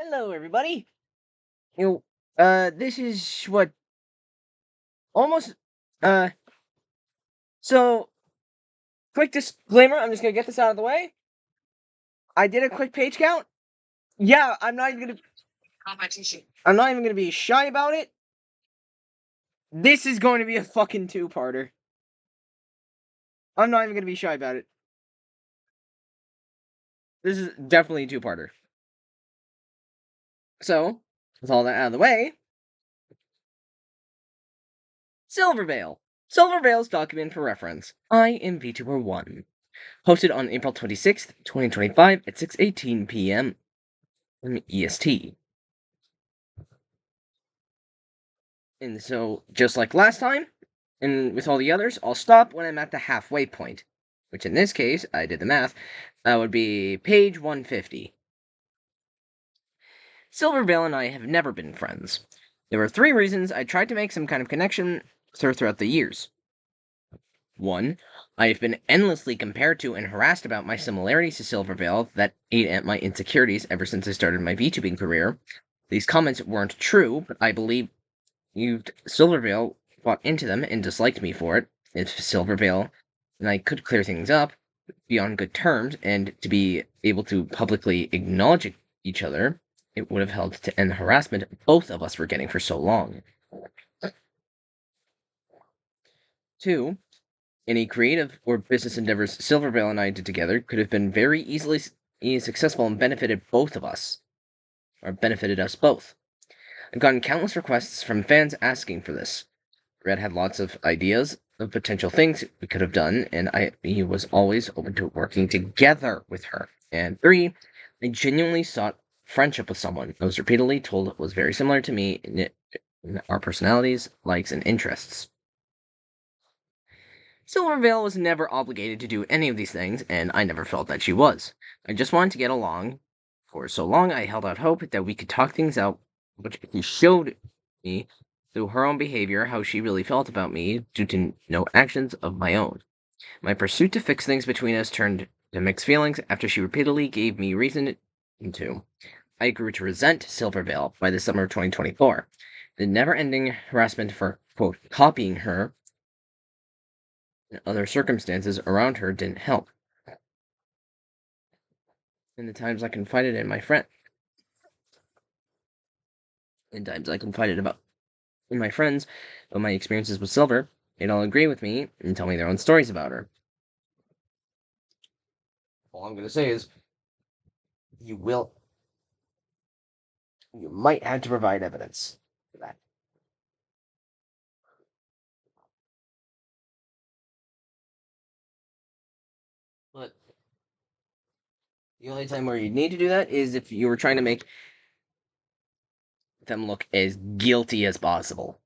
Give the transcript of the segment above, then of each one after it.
Hello, everybody. This is what almost. Uh, so quick disclaimer. I'm just gonna get this out of the way. I did a quick page count. Yeah, I'm not even gonna. Competition. I'm not even gonna be shy about it. This is going to be a fucking two-parter. I'm not even gonna be shy about it. This is definitely a two-parter. So, with all that out of the way, Silvervale. Silvervale's document for reference. I am VTuber 1. Hosted on April 26th, 2025 at 6:18 p.m. EST. And so, just like last time, and with all the others, I'll stop when I'm at the halfway point. Which in this case, I did the math, that would be page 150. Silvervale and I have never been friends. There were 3 reasons I tried to make some kind of connection throughout the years. 1. I have been endlessly compared to and harassed about my similarities to Silvervale that ate at my insecurities ever since I started my VTubing career. These comments weren't true, but I believe Silvervale bought into them and disliked me for it. If Silvervale and I could clear things up, be on good terms, and to be able to publicly acknowledge each other, it would have helped to end the harassment both of us were getting for so long. 2. Any creative or business endeavors Silvervale and I did together could have been very easily successful and benefited both of us, or benefited us both. I've gotten countless requests from fans asking for this. Red had lots of ideas of potential things we could have done, and he was always open to working together with her. And 3, I genuinely sought friendship with someone I was repeatedly told was very similar to me in our personalities, likes, and interests. Silvervale was never obligated to do any of these things, and I never felt that she was. I just wanted to get along. For so long, I held out hope that we could talk things out, which she showed me through her own behavior how she really felt about me due to no actions of my own. My pursuit to fix things between us turned to mixed feelings after she repeatedly gave me reason to. I grew to resent Silvervale by the summer of 2024. The never-ending harassment for, quote, copying her and other circumstances around her didn't help. In the times I confided in my friend, in times I confided in my friends about my experiences with Silver, they'd all agree with me and tell me their own stories about her. All I'm going to say is, you might have to provide evidence for that. But the only time where you need to do that is if you were trying to make them look as guilty as possible.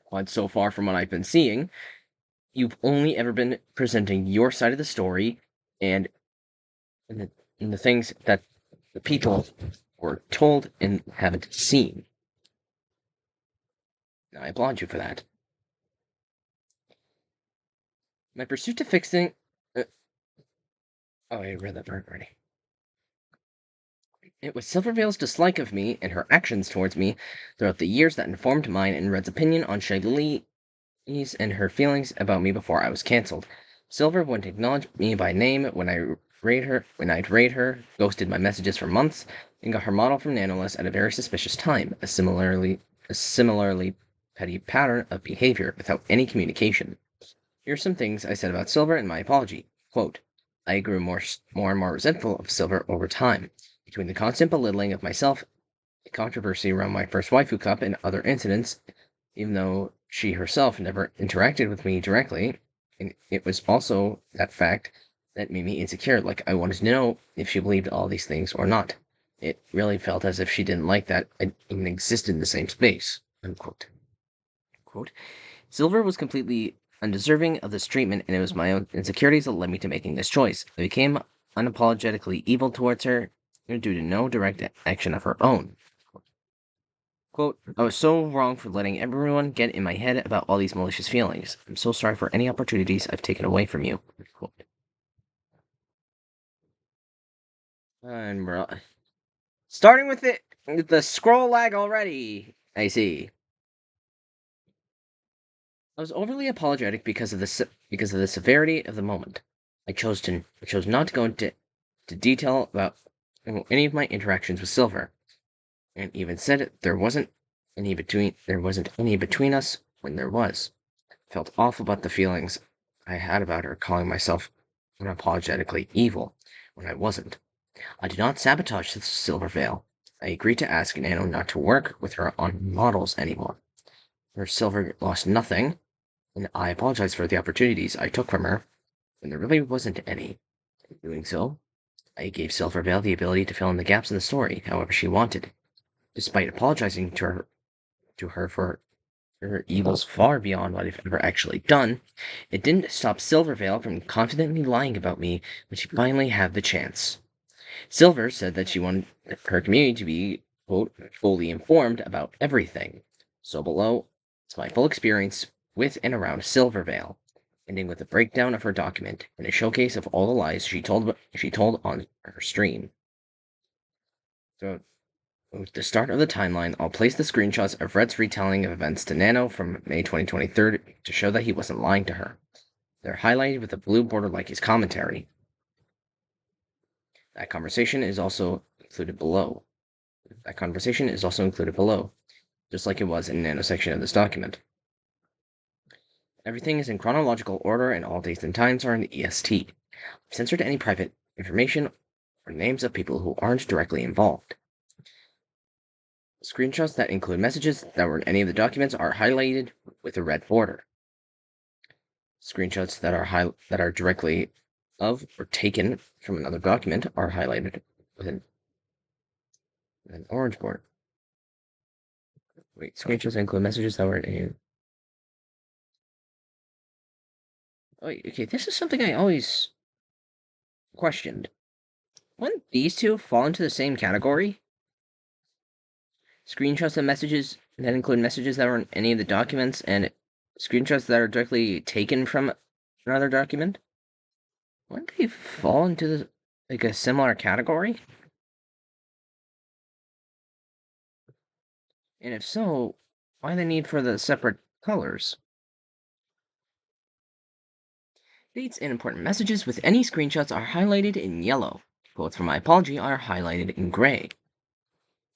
But so far from what I've been seeing, you've only ever been presenting your side of the story and the things that the people were told and haven't seen. Now, I applaud you for that. My pursuit to fixing... oh, I read that part already. It was Silvervale's dislike of me and her actions towards me throughout the years that informed mine and Red's opinion on Shaylee's and her feelings about me before I was cancelled. Silver wouldn't acknowledge me by name when I'd raid her, ghosted my messages for months, and got her model from Nanoless at a very suspicious time, a similarly petty pattern of behavior without any communication. Here are some things I said about Silver in my apology. Quote, I grew more and more resentful of Silver over time. Between the constant belittling of myself, the controversy around my first waifu cup, and other incidents, even though she herself never interacted with me directly, and it was also that fact that made me insecure, like I wanted to know if she believed all these things or not. It really felt as if she didn't like that I even existed in the same space. Unquote. Quote, Silver was completely undeserving of this treatment, and it was my own insecurities that led me to making this choice. I became unapologetically evil towards her due to no direct action of her own. Quote, I was so wrong for letting everyone get in my head about all these malicious feelings. I'm so sorry for any opportunities I've taken away from you. Quote. And Starting with the scroll lag already. I see. I was overly apologetic because of the severity of the moment. I chose not to go into detail about any of my interactions with Silver, and even said there wasn't any between us when there was. I felt awful about the feelings I had about her calling myself unapologetically evil when I wasn't. I did not sabotage Silvervale. I agreed to ask Nano not to work with her on models anymore. Her Silver lost nothing, and I apologized for the opportunities I took from her when there really wasn't any. In doing so, I gave Silvervale the ability to fill in the gaps in the story however she wanted. Despite apologizing to her for her evils far beyond what I've ever actually done, it didn't stop Silvervale from confidently lying about me when she finally had the chance. Silver said that she wanted her community to be, quote, fully informed about everything. So below is my full experience with and around Silvervale, ending with a breakdown of her document and a showcase of all the lies she told on her stream. So with the start of the timeline, I'll place the screenshots of Red's retelling of events to Nano from May 2023 to show that he wasn't lying to her. They're highlighted with a blue border like his commentary. That conversation is also included below. Just like it was in the Nano section of this document. Everything is in chronological order and all dates and times are in the EST. I've censored any private information or names of people who aren't directly involved. Screenshots that include messages that were in any of the documents are highlighted with a red border. Screenshots that are directly of or taken from another document are highlighted with an orange border. Wait, screenshots include messages that were in. Oh, okay, this is something I always questioned. Wouldn't these two fall into the same category? Screenshots of messages that include messages that were in any of the documents and screenshots that are directly taken from another document? Wouldn't they fall into a similar category? And if so, why the need for the separate colors? Dates and important messages with any screenshots are highlighted in yellow. Quotes from my apology are highlighted in gray.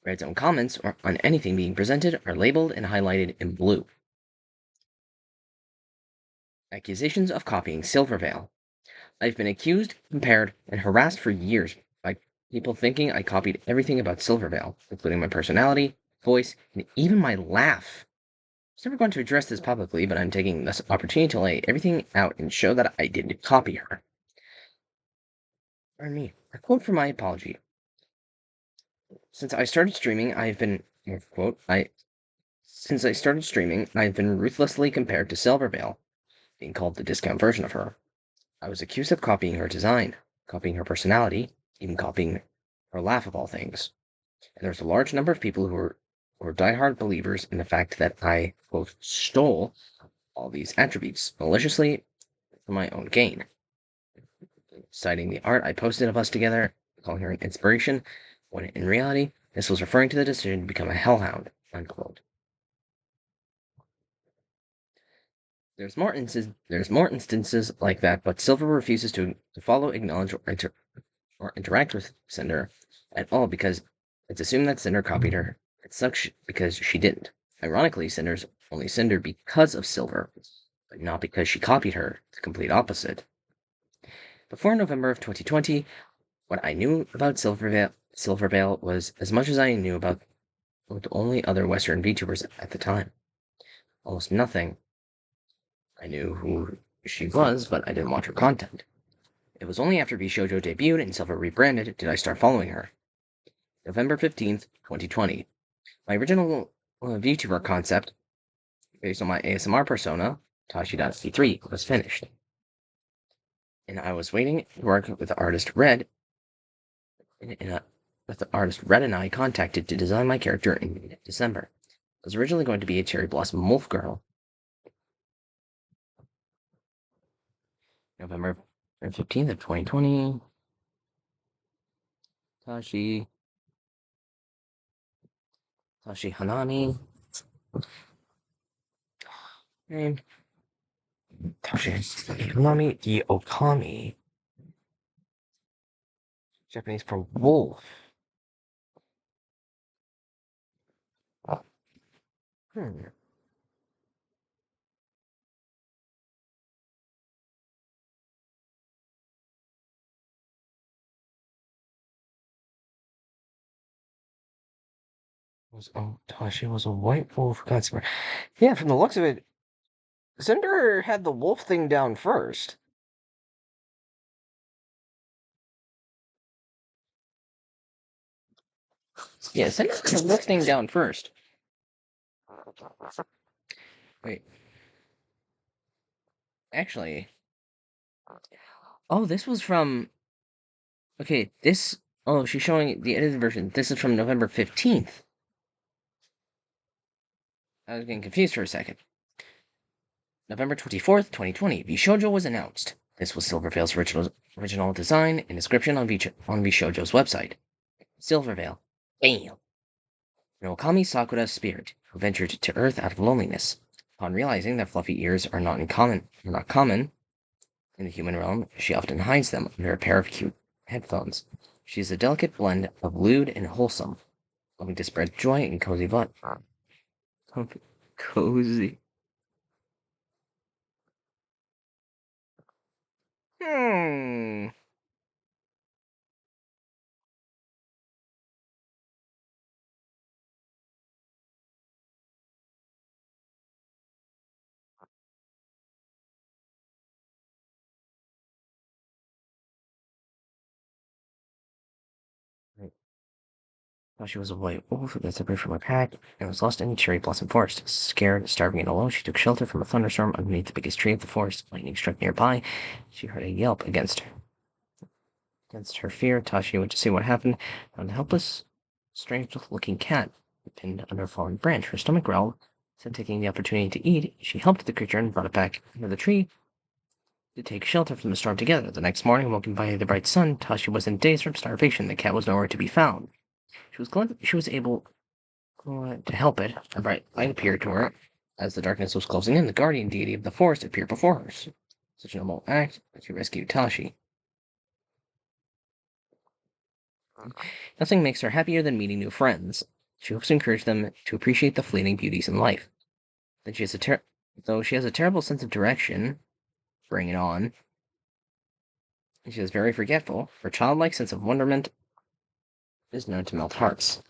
Red zone comments on anything being presented are labeled and highlighted in blue. Accusations of copying Silvervale. I've been accused, compared, and harassed for years by people thinking I copied everything about Silvervale, including my personality, voice, and even my laugh. I was never going to address this publicly, but I'm taking this opportunity to lay everything out and show that I didn't copy her. Pardon me. A quote from my apology. Since I started streaming, since I started streaming, I've been ruthlessly compared to Silvervale, being called the discount version of her. I was accused of copying her design, copying her personality, even copying her laugh of all things. And there's a large number of people who were diehard believers in the fact that I, quote, stole all these attributes maliciously for my own gain, citing the art I posted of us together, calling her an inspiration, when in reality, this was referring to the decision to become a hellhound, unquote. There's more instances like that, but Silver refuses to follow, acknowledge, or interact with Cinder at all because it's assumed that Cinder copied her. It sucks because she didn't. Ironically, Cinder's only Cinder because of Silver, but not because she copied her. It's the complete opposite. Before November of 2020, what I knew about Silvervale was as much as I knew about the only other Western VTubers at the time. Almost nothing. I knew who she was, but I didn't watch her content. It was only after VShojo debuted and Silver rebranded did I start following her. November 15th, 2020. My original VTuber concept, based on my ASMR persona, Tashi.C3, was finished. And I was waiting to work with the artist Red, and I contacted to design my character in December. I was originally going to be a Cherry Blossom Wolf Girl. November 15th of 2020. Tashi Tashi Hanami. Name. Tashi Hanami, the Okami. Japanese for wolf. Hmm. Tashi was a white wolf. Yeah, from the looks of it, Cinder had the wolf thing down first. Yeah, Cinder had the wolf thing down first. Wait, actually, oh, this was from. Okay, this. Oh, she's showing the edited version. This is from November 15th. I was getting confused for a second. November 24th, 2020, VShojo was announced. This was Silvervale's original design and description on VShojo's website. Silvervale. Bam! An Okami Sakura spirit who ventured to Earth out of loneliness. Upon realizing that fluffy ears are not common in the human realm, she often hides them under a pair of cute headphones. She is a delicate blend of lewd and wholesome, loving to spread joy and cozy butt. Cozy. Hmm. Thought she was a white wolf that separated from her pack and was lost in the cherry blossom forest. Scared, starving, and alone, she took shelter from a thunderstorm underneath the biggest tree of the forest. Lightning struck nearby. She heard a yelp against her fear. Tashi went to see what happened. Found a helpless, strange-looking cat pinned under a fallen branch. Her stomach growled. Instead of taking the opportunity to eat, she helped the creature and brought it back under the tree to take shelter from the storm together. The next morning, woken by the bright sun, Tashi was in days from starvation. The cat was nowhere to be found. She was glad she was able to help it. A bright light appeared to her. As the darkness was closing in, the guardian deity of the forest appeared before her. Such a noble act that she rescued Tashi. Nothing makes her happier than meeting new friends. She hopes to encourage them to appreciate the fleeting beauties in life. Then though she has a terrible sense of direction, bring it on. She is very forgetful. Her childlike sense of wonderment is known to melt hearts.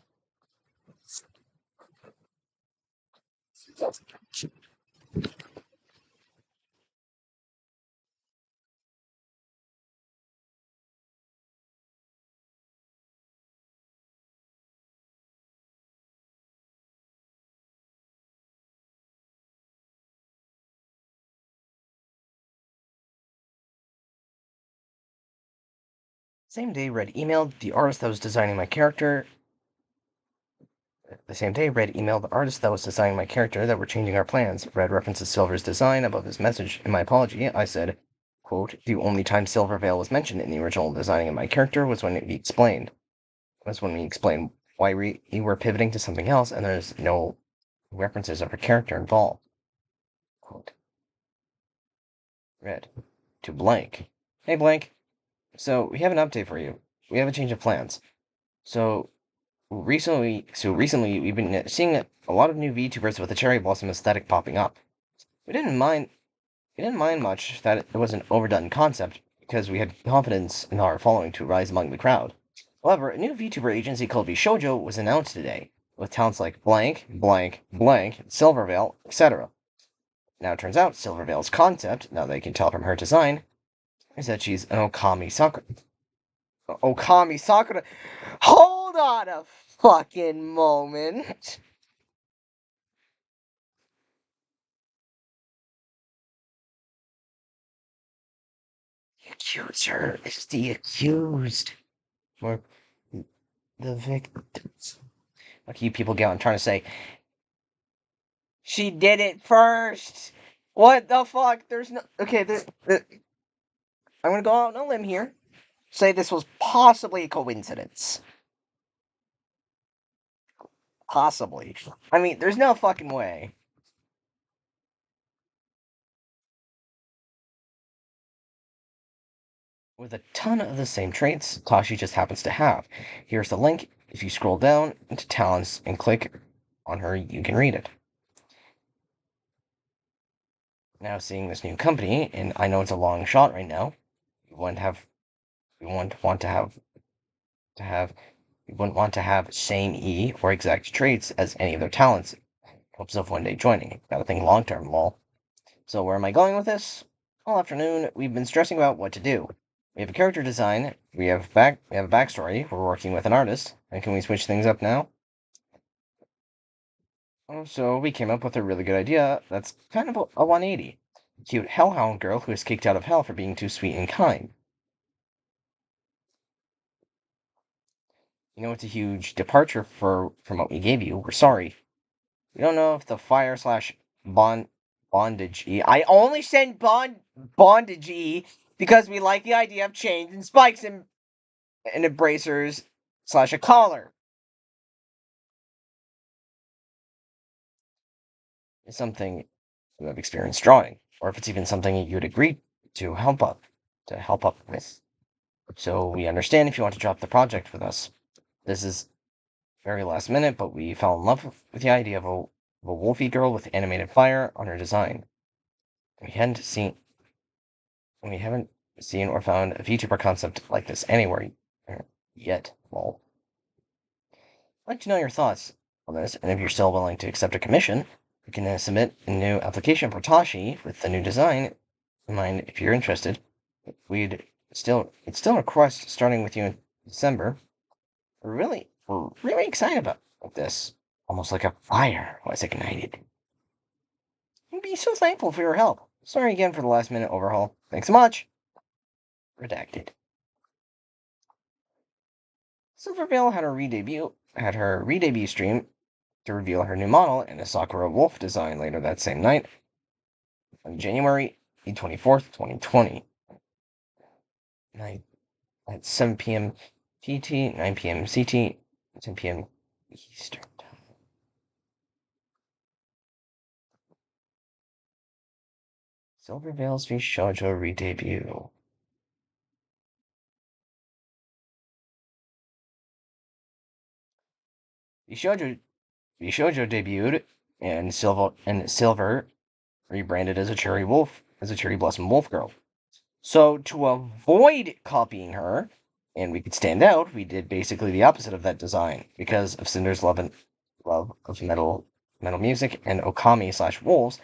Same day, Red emailed the artist that was designing my character. The same day, Red emailed the artist that was designing my character that we're changing our plans. Red references Silver's design above his message. In my apology, I said, quote, the only time Silvervale was mentioned in the original designing of my character was when we explained why we were pivoting to something else and there's no references of her character involved. Quote, Red to Blank. Hey Blank, so we have an update for you. We have a change of plans. So recently we've been seeing a lot of new VTubers with the cherry blossom aesthetic popping up. We didn't mind much that it was an overdone concept because we had confidence in our following to rise among the crowd. However, a new VTuber agency called VShojo was announced today, with talents like Blank, Blank, Blank, Silvervale, etc. Now it turns out Silvervale's concept, now they can tell from her design, is that she's an Okami Sakura. Okami Sakura. Hold on a fucking moment. The accuser is the accused. Or the victims. Like you people get on trying to say, she did it first. What the fuck? There's no. Okay, I'm gonna go out on a limb here. Say this was possibly a coincidence. Possibly. I mean, there's no fucking way. With a ton of the same traits Tashi just happens to have. Here's the link. If you scroll down into talents and click on her, you can read it. Now seeing this new company, and I know it's a long shot right now, you wouldn't want to have you wouldn't want to have same E or exact traits as any of their talents in hopes of one day joining. Gotta think long term, lol. So where am I going with this? All afternoon, we've been stressing about what to do. We have a character design, we have a backstory, we're working with an artist, and can we switch things up now? So we came up with a really good idea that's kind of a 180. Cute hellhound girl who is kicked out of hell for being too sweet and kind. You know, it's a huge departure from what we gave you. We're sorry. We don't know if the fire slash bondage E. I only send bondage E because we like the idea of chains and spikes and embracers slash a collar. Is something you have experience drawing, or if it's even something you'd agree to help up with. So we understand if you want to drop the project with us. This is very last minute, but we fell in love with the idea of a wolfy girl with animated fire on her design. We hadn't seen we haven't seen or found a VTuber concept like this anywhere yet. Well, I'd like to know your thoughts on this, and if you're still willing to accept a commission, we can submit a new application for Tashi with the new design in mind. If you're interested, it's still a request starting with you in December. We're really excited about this. Almost like a fire was ignited. We'd be so thankful for your help. Sorry again for the last minute overhaul. Thanks so much. Redacted. Silvervale had her re-debut stream to reveal her new model and a Sakura Wolf design later that same night on January 24th, 2020. Night at 7 p.m. PT, 9 p.m. CT, 10 p.m. Eastern Time. Silvervale's Shoujo re-debut. Shoujo debuted, and Silver rebranded as a Cherry Blossom Wolf Girl. So to avoid copying her, and we could stand out, we did basically the opposite of that design because of Cinder's love of metal music and Okami slash wolves,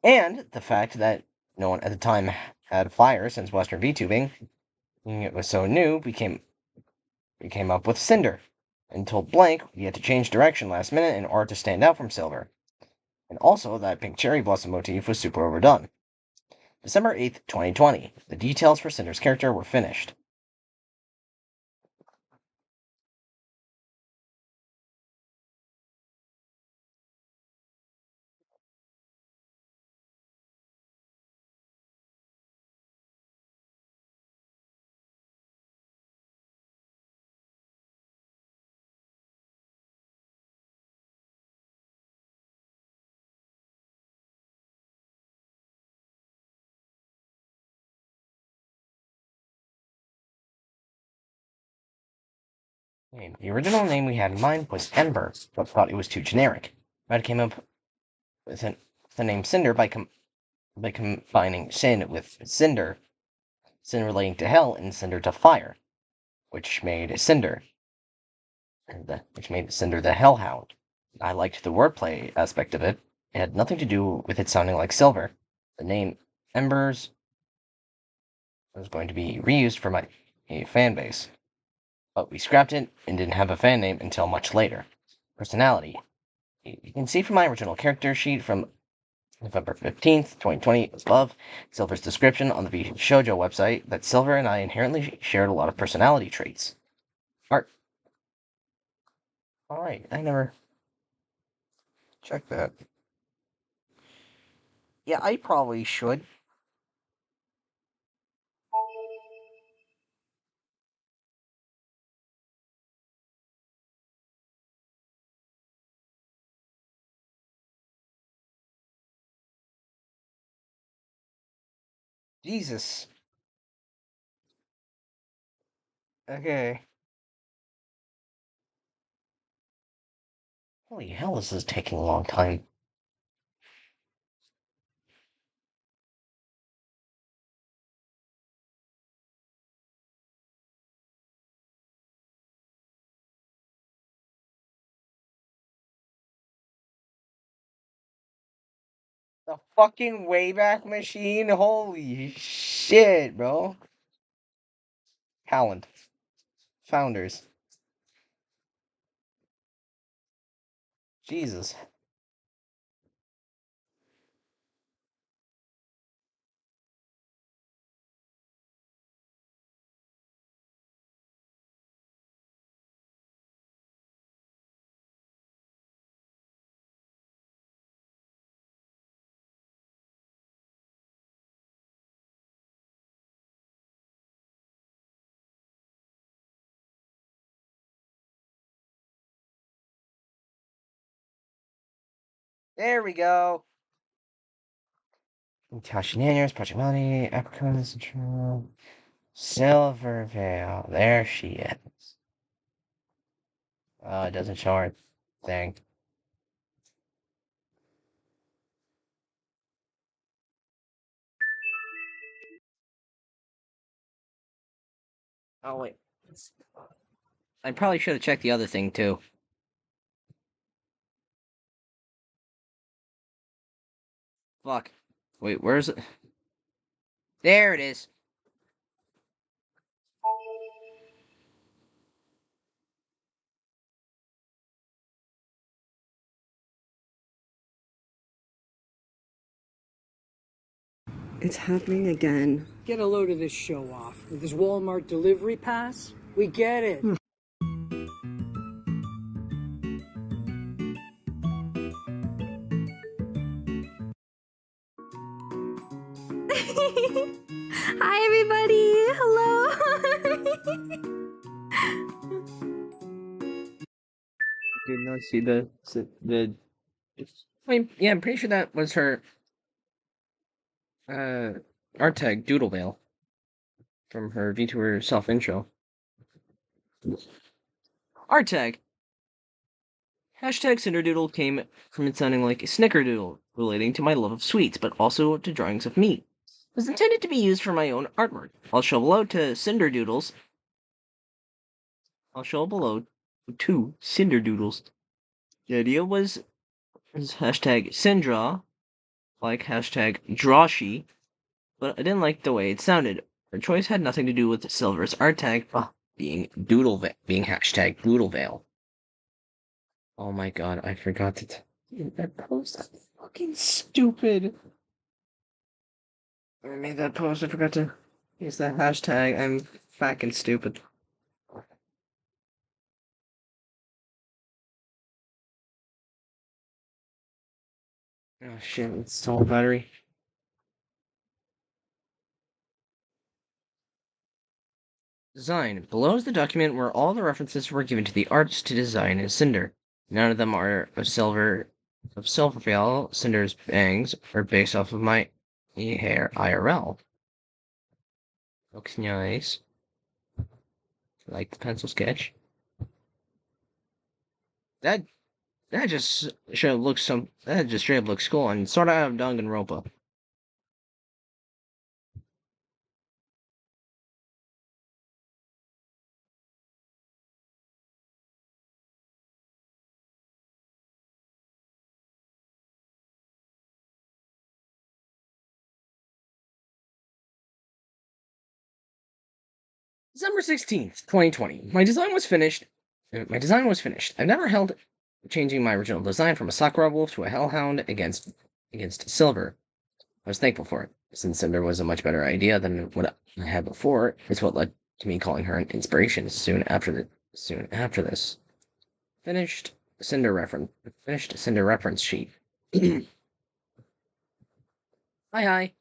and the fact that no one at the time had fire since Western VTubing. It was so new, we came up with Cinder and told Blank we had to change direction last minute in order to stand out from Silver. And also that pink cherry blossom motif was super overdone. December 8th, 2020. The details for Cinder's character were finished. The original name we had in mind was Ember, but thought it was too generic. I came up with the name Cinder by combining Sin with Cinder, Sin relating to hell and Cinder to fire, which made Cinder the Hellhound. I liked the wordplay aspect of it. It had nothing to do with it sounding like silver. The name Embers was going to be reused for my fan base, but we scrapped it and didn't have a fan name until much later. Personality. You can see from my original character sheet from November 15th, 2020, above Silver's description on the Shoujo website that Silver and I inherently shared a lot of personality traits. Art. Alright, I never checked that. Yeah, I probably should. Jesus. Okay. Holy hell, this is taking a long time. The fucking Wayback Machine? Holy shit, bro. Talent. Founders. Jesus. There we go. Tasha Naniers, Project Melody, Apricot Central, Silver Veil. There she is. Oh, it doesn't show her thing. Oh, wait. I probably should have checked the other thing, too. Fuck. Wait, where's it? There it is. It's happening again. Get a load of this show off. With this Walmart delivery pass, we get it. Hi, everybody. Hello. Did not see the. Wait, yeah, I'm pretty sure that was her. Art tag Doodle Veil from her VTuber self intro. Art tag. Hashtag Cinderdoodle came from it sounding like a snickerdoodle, relating to my love of sweets, but also to drawings of meat. It was intended to be used for my own artwork. I'll show below to Cinderdoodles. I'll show below to Cinderdoodles. The idea was hashtag Cindraw, like hashtag Drawshy, but I didn't like the way it sounded. Her choice had nothing to do with Silver's art tag being being hashtag Doodlevale. Oh my god, I forgot to that post. That's fucking stupid. I made that post. I forgot to use that hashtag. I'm fucking stupid. Oh shit, it's still a battery. Design. Below is the document where all the references were given to the artist to design in Cinder. None of them are of Silverveil. Cinder's bangs are based off of my hair IRL. Looks nice. Like the pencil sketch. That just straight up looks cool and sort of out of Danganronpa. December 16th, 2020. My design was finished. I've never held changing my original design from a Sakura wolf to a hellhound against Silver. I was thankful for it, since Cinder was a much better idea than what I had before. It's what led to me calling her an inspiration soon after this. Finished Cinder reference sheet. Hi.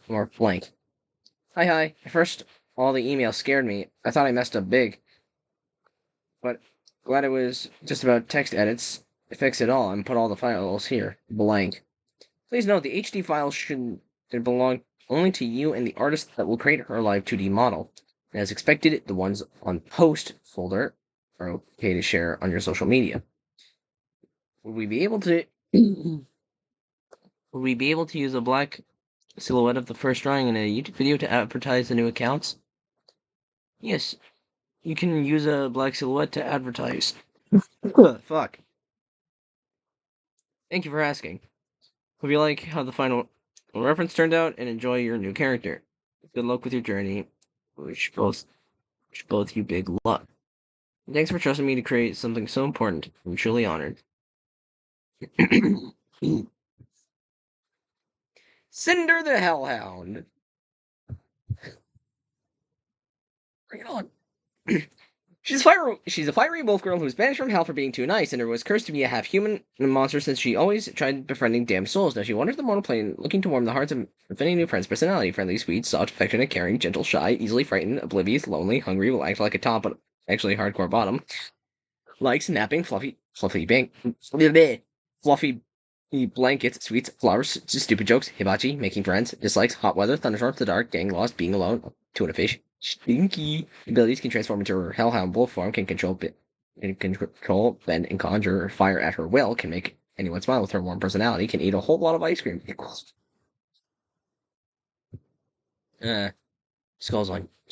Or blank. Hi. At first, all the emails scared me. I thought I messed up big. But glad it was just about text edits. Fix it all and put all the files here. Blank. Please note the HD files should belong only to you and the artist that will create her live 2D model. And as expected, the ones on post folder are okay to share on your social media. Would we be able to use a black silhouette of the first drawing in a YouTube video to advertise the new accounts? Yes, you can use a black silhouette to advertise. Fuck. Thank you for asking. Hope you like how the final reference turned out and enjoy your new character. Good luck with your journey. Wish both you big luck. Thanks for trusting me to create something so important. I'm truly honored. Cinder the Hellhound. Bring it on. She's a fiery wolf girl who's banished from hell for being too nice, and was cursed to be a half-human monster since she always tried befriending damned souls. Now she wanders the mortal plane, looking to warm the hearts of any new friends. Personality: friendly, sweet, soft, affectionate, caring, gentle, shy, easily frightened, oblivious, lonely, hungry, will act like a top, but actually hardcore bottom. Likes napping, fluffy blankets, sweets, flowers, stupid jokes, hibachi, making friends. Dislikes hot weather, thunderstorms, the dark, getting lost, being alone, tuna fish. Stinky. Abilities: can transform into her hellhound wolf form, can control, bend, and conjure fire at her will, can make anyone smile with her warm personality, can eat a whole lot of ice cream. Skull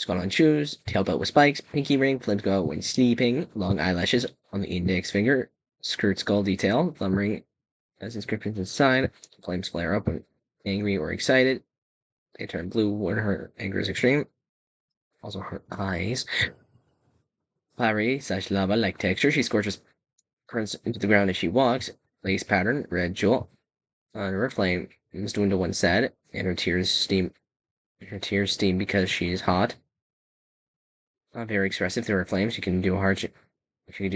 on shoes, tail belt with spikes, pinky ring, flames go out when sleeping, long eyelashes on the index finger, skirt skull detail, thumb ring has inscriptions inside, flames flare up when angry or excited, they turn blue when her anger is extreme. Also, her eyes. Fiery/lava-like texture. She scorches currents into the ground as she walks. Lace pattern, red jewel. On her flame dwindle when sad, and her tears steam. Because she is hot. Not very expressive through her flames. She can do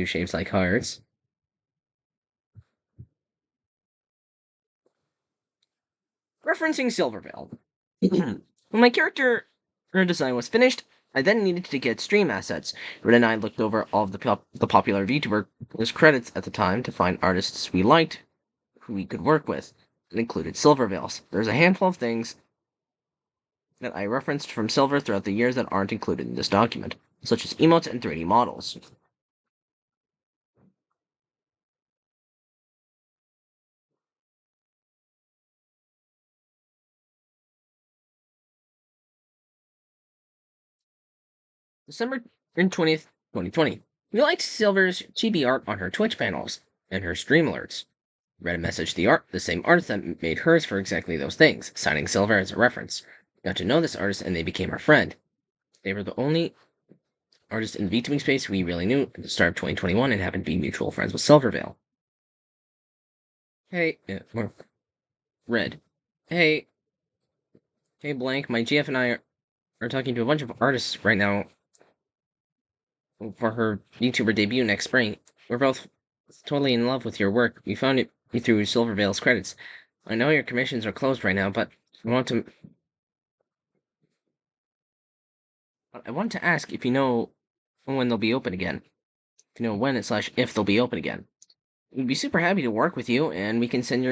shapes like hearts. Referencing Silvervale. When my character design was finished, I then needed to get stream assets. Red and I looked over all of the popular VTubers' credits at the time to find artists we liked, who we could work with. It included Silvervale's. There's a handful of things that I referenced from Silver throughout the years that aren't included in this document, such as emotes and 3D models. December 20th, 2020. We liked Silver's chibi art on her Twitch panels and her stream alerts. Read a message to the same artist that made hers for exactly those things, citing Silver as a reference. Got to know this artist and they became our friend. They were the only artist in the VTubing space we really knew at the start of 2021 and happened to be mutual friends with Silvervale. Hey, Red. Hey, Blank, my GF and I are talking to a bunch of artists right now for her YouTuber debut next spring. We're both totally in love with your work. We found it through Silvervale's credits. I know your commissions are closed right now, but I want to ask if you know when they'll be open again. If you know when/if they'll be open again. We'd be super happy to work with you, and we can send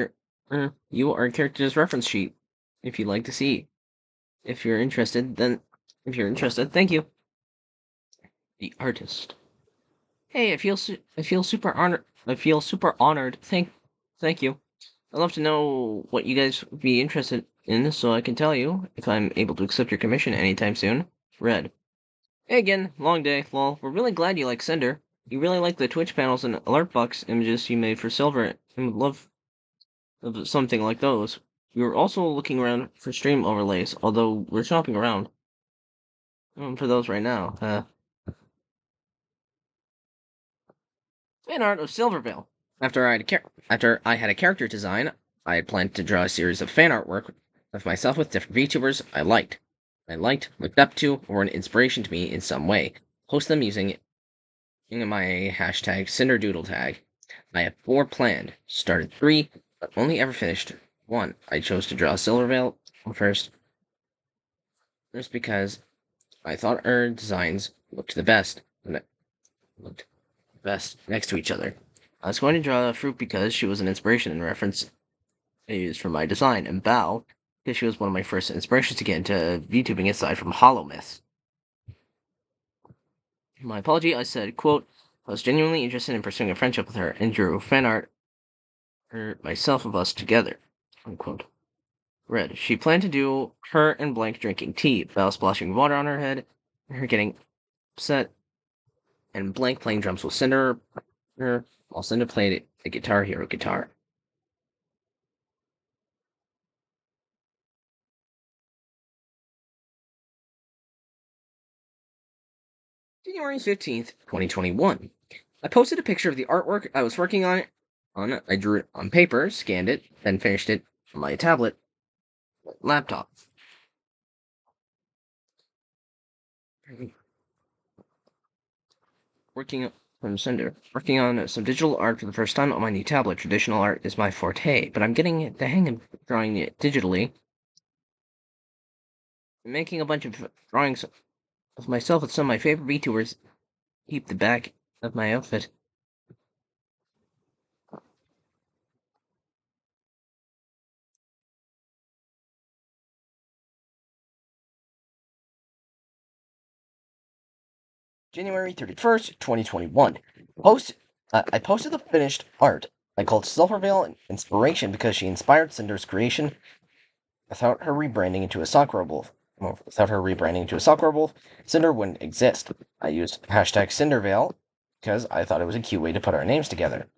you our character's reference sheet if you'd like to see. If you're interested, thank you. The artist. Hey, I feel super honored. Thank you. I'd love to know what you guys would be interested in, so I can tell you if I'm able to accept your commission anytime soon. Red. Hey again, long day, lol. We're really glad you like Cinder. You really like the Twitch panels and alert box images you made for Silver, and would love something like those. We were also looking around for stream overlays, although we're shopping around for those right now. Fan art of Silvervale. After I had a character design, I had planned to draw a series of fan artwork of myself with different VTubers I liked, looked up to, or an inspiration to me in some way. Post them using my hashtag Cinderdoodle tag. I have 4 planned, started 3, but only ever finished 1. I chose to draw Silvervale first because I thought our designs looked the best next to each other. I was going to draw a fruit because she was an inspiration and reference I used for my design, and Bao because she was one of my first inspirations to get into VTubing aside from Hollow Myths. In my apology, I said, quote, I was genuinely interested in pursuing a friendship with her and drew fan art myself of us together, unquote. Red. She planned to do her and Blank drinking tea, Val splashing water on her head, and her getting upset, and Blank playing drums with Cinder, while Cinder played a Guitar Hero guitar. January 15th, 2021. I posted a picture of the artwork I was working on. I drew it on paper, scanned it, then finished it on my tablet laptop. Working from Cinder. Working on some digital art for the first time on my new tablet. Traditional art is my forte, but I'm getting the hang of drawing it digitally. I'm making a bunch of drawings of myself with some of my favorite VTubers. Keep the back of my outfit. January 31st, 2021. I posted the finished art. I called Silvervale an inspiration because she inspired Cinder's creation without her rebranding into a Sakura Wolf. Cinder wouldn't exist. I used hashtag Cindervale because I thought it was a cute way to put our names together.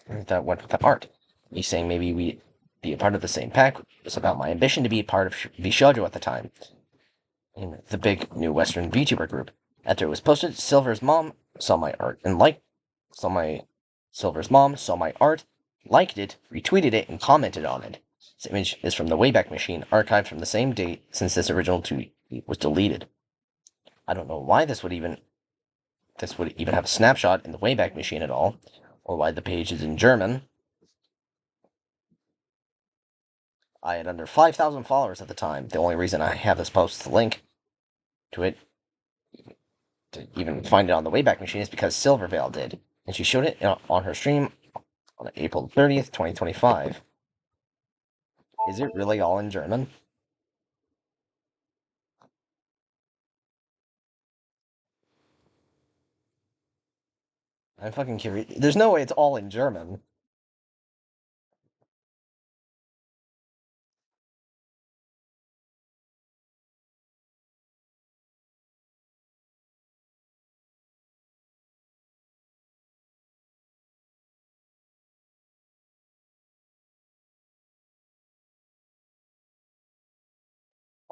That went with the art. Me saying maybe we'd be a part of the same pack was about my ambition to be a part of VShoujo at the time, in the big new Western VTuber group. After it was posted, Silver's mom saw my art, liked it, retweeted it, and commented on it. This image is from the Wayback Machine, archived from the same date since this original tweet was deleted. I don't know why this would even have a snapshot in the Wayback Machine at all, or why the page is in German. I had under 5,000 followers at the time. The only reason I have this post, the link to it, to even find it on the Wayback Machine, is because Silvervale did, and she showed it on her stream on April 30th, 2025. Is it really all in German? I'm fucking curious. There's no way it's all in German.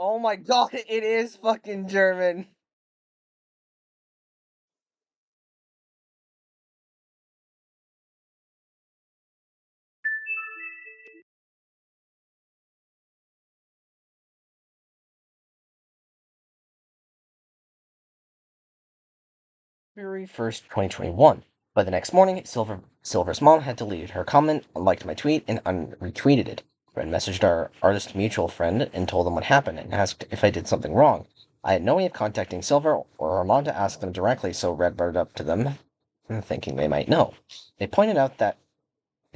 Oh my god, it is fucking German. February 1st, 2021. By the next morning, Silver's mom had deleted her comment, unliked my tweet, and unretweeted it. Red messaged our artist mutual friend and told them what happened and asked if I did something wrong. I had no way of contacting Silver or her mom to ask them directly, so Red brought it up to them, thinking they might know. They pointed out the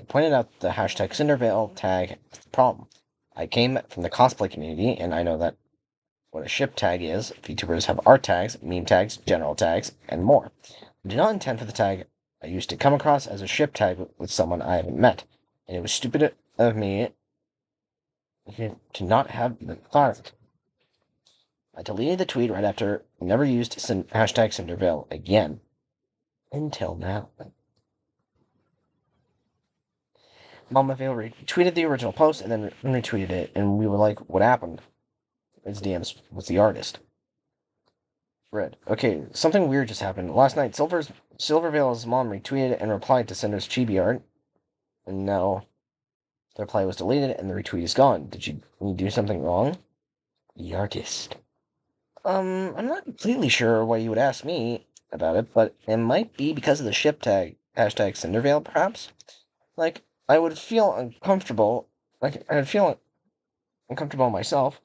hashtag Cindervale tag as the problem. I came from the cosplay community, and I know that what a ship tag is. VTubers have art tags, meme tags, general tags, and more. I did not intend for the tag I used to come across as a ship tag with someone I haven't met, and it was stupid of me to not have even thought of it. I deleted the tweet right after and never used hashtag Cindervale again. Until now. Mama Vale retweeted the original post and then retweeted it, and we were like, what happened? His DMs with the artist. Red. Okay, something weird just happened. Last night, Silvervale's mom retweeted and replied to Cinder's chibi art, and now the reply was deleted and the retweet is gone. Did you do something wrong? The artist. I'm not completely sure why you would ask me about it, but it might be because of the ship tag, hashtag Cindervale, perhaps? Like, I would feel uncomfortable, myself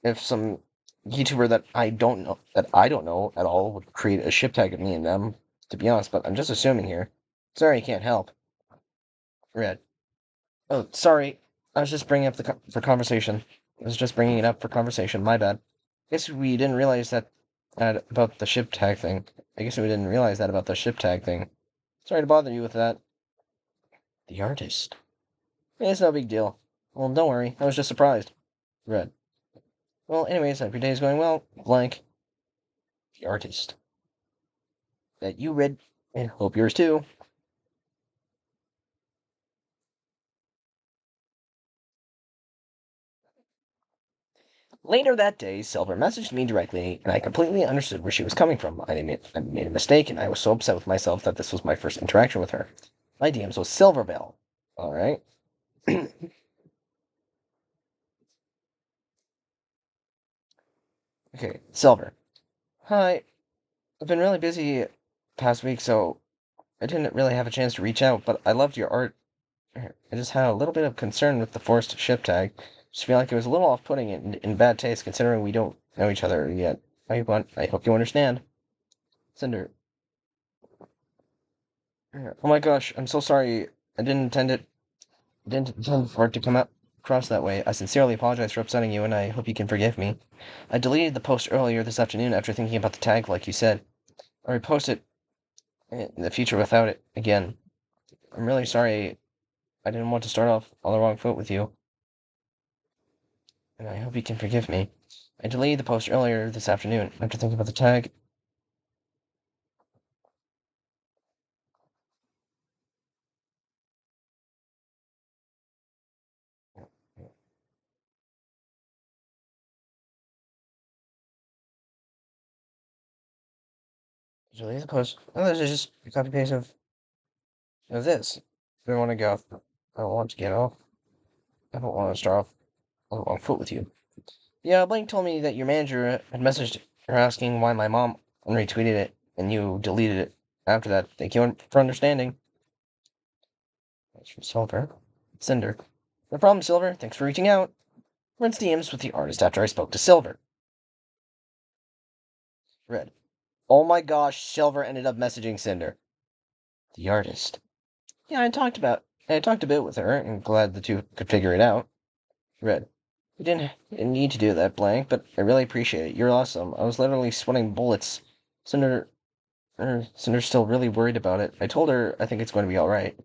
if some YouTuber that I don't know at all would create a ship tag of me and them, to be honest, but I'm just assuming here. Sorry, I can't help. Red. Oh, sorry. I was just bringing up the conversation. I was just bringing it up for conversation. My bad. Guess we didn't realize that about the ship tag thing. Sorry to bother you with that. The artist. It's no big deal. Well, don't worry. I was just surprised. Red. Well, anyways, hope your day is going well. Blank. The artist. That you read, and hope yours too. Later that day, Silver messaged me directly, and I completely understood where she was coming from. I made a mistake, and I was so upset with myself that this was my first interaction with her. My DMs was Silverbell. Alright. Okay, Silver. Hi. I've been really busy past week, so I didn't really have a chance to reach out, but I loved your art. I just had a little bit of concern with the forced ship tag. Just feel like it was a little off-putting and in bad taste, considering we don't know each other yet. I hope you understand. Cinder. Oh my gosh, I'm so sorry. I didn't intend for it to come out across that way. I sincerely apologize for upsetting you, and I hope you can forgive me. I deleted the post earlier this afternoon after thinking about the tag, like you said. I'll repost it in the future without it again. I'm really sorry. I didn't want to start off on the wrong foot with you, and I hope you can forgive me. I deleted the post earlier this afternoon after thinking about the tag. Deleted the post. Oh, this is just a copy paste of this. I don't want to get off. I don't want to get off. I don't want to start off on the wrong foot with you. Yeah, Blake told me that your manager had messaged her asking why my mom retweeted it and you deleted it after that. Thank you for understanding. That's from Silver. Cinder. No problem, Silver. Thanks for reaching out. Red's DMs with the artist after I spoke to Silver. Red. Oh my gosh, Silver ended up messaging Cinder. The artist. Yeah, I talked a bit with her and glad the two could figure it out. Red. You didn't need to do that, Blank, but I really appreciate it. You're awesome. I was literally sweating bullets. Cinder's still really worried about it. I told her I think it's going to be alright.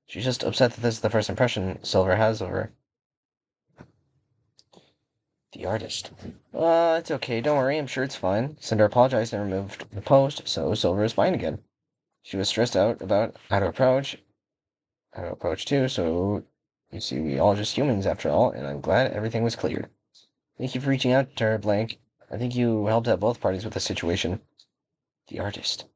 She's just upset that this is the first impression Silver has of her. The artist. It's okay, don't worry, I'm sure it's fine. Cinder apologized and removed the post, so Silver is fine again. She was stressed out about how to approach too, so you see, we all just humans after all, and I'm glad everything was cleared. Thank you for reaching out to her, Blank. I think you helped out both parties with the situation. The artist.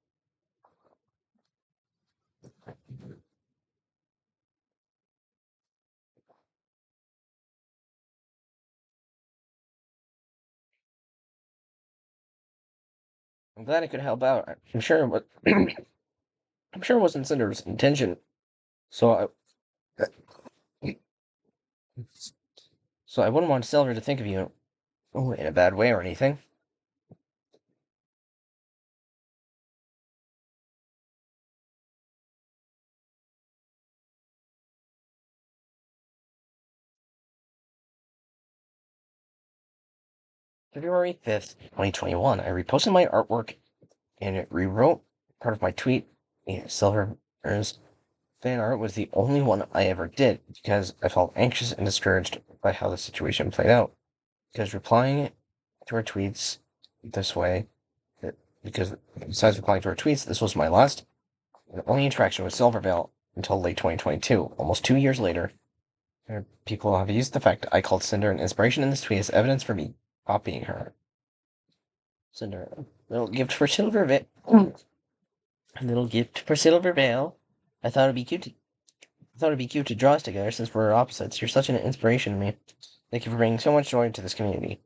I'm glad I could help out. I'm sure it was, I'm sure it wasn't Cinder's intention. So I wouldn't want Silver to think of you in a bad way or anything. February 5th, 2021, I reposted my artwork and rewrote part of my tweet. Silver's fan art was the only one I ever did because I felt anxious and discouraged by how the situation played out. Because replying to her tweets this way, because besides replying to her tweets, this was my last and only interaction with Silvervale until late 2022. Almost 2 years later, people have used the fact I called Cinder an inspiration in this tweet as evidence for me copying her. Cinder, little gift for Silvervale. A little gift for Silvervale. I thought it'd be cute to draw us together since we're opposites. You're such an inspiration to me. Thank you for bringing so much joy to this community.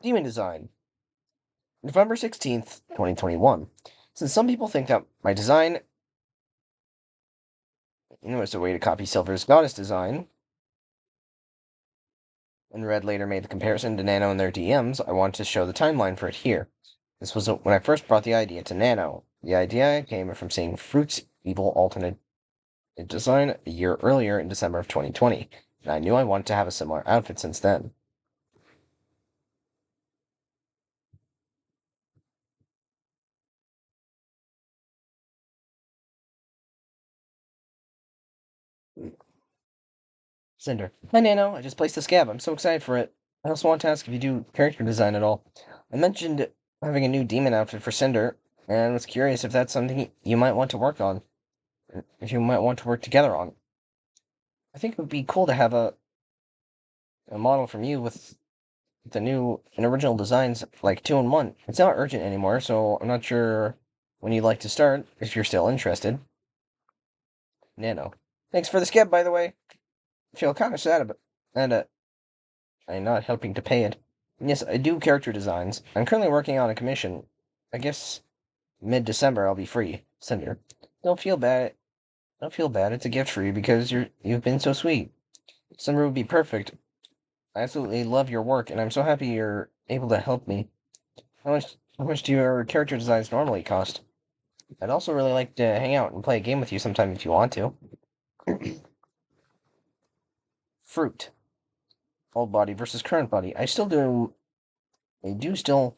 Demon Design. November 16th, 2021. Since some people think that my design was a way to copy Silver's goddess design, and Red later made the comparison to Nano in their DMs, I wanted to show the timeline for it here. This was when I first brought the idea to Nano. The idea came from seeing Fruit's evil alternate design a year earlier in December of 2020. and I knew I wanted to have a similar outfit since then. Cinder. Hi, Nano. I just placed the scab. I'm so excited for it. I also want to ask if you do character design at all. I mentioned having a new demon outfit for Cinder, and was curious if that's something you might want to work on. If you might want to work together on. I think it would be cool to have a model from you with the new and original designs like 2-in-1. It's not urgent anymore, so I'm not sure when you'd like to start, if you're still interested. Nano. Thanks for the scab, by the way. I feel kind of sad about and I'm not helping to pay it. Yes, I do character designs. I'm currently working on a commission. I guess mid-December I'll be free. Cinder. Don't feel bad. Don't feel bad. It's a gift for you because you've been so sweet. Summer would be perfect. I absolutely love your work, and I'm so happy you're able to help me. How much do your character designs normally cost? I'd also really like to hang out and play a game with you sometime if you want to. Fruit. Old body versus current body. I do still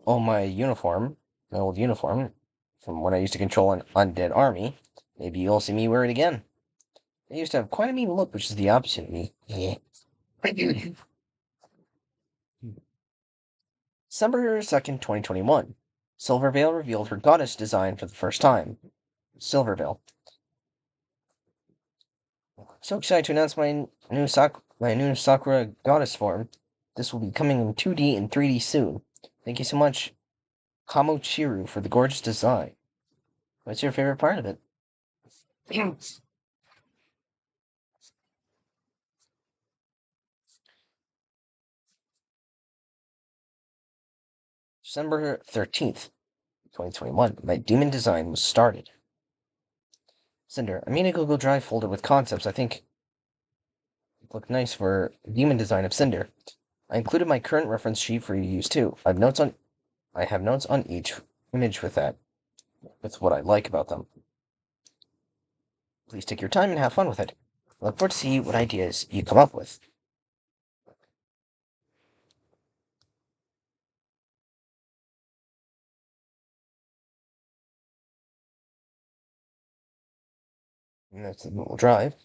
own my uniform, my old uniform, from when I used to control an undead army. Maybe you'll see me wear it again. I used to have quite a mean look, which is the opposite of me. Yeah. December 2nd, 2021. Silvervale revealed her goddess design for the first time. Silvervale. So excited to announce my new Sakura goddess form. This will be coming in 2D and 3D soon. Thank you so much, Kamochiru, for the gorgeous design. What's your favorite part of it? December 13th, 2021. My demon design was started. Cinder, I made a Google Drive folder with concepts I think look nice for demon design of Cinder. I included my current reference sheet for you to use too. I have notes on each image with what I like about them. Please take your time and have fun with it. I look forward to see what ideas you come up with. And that's the Google Drive.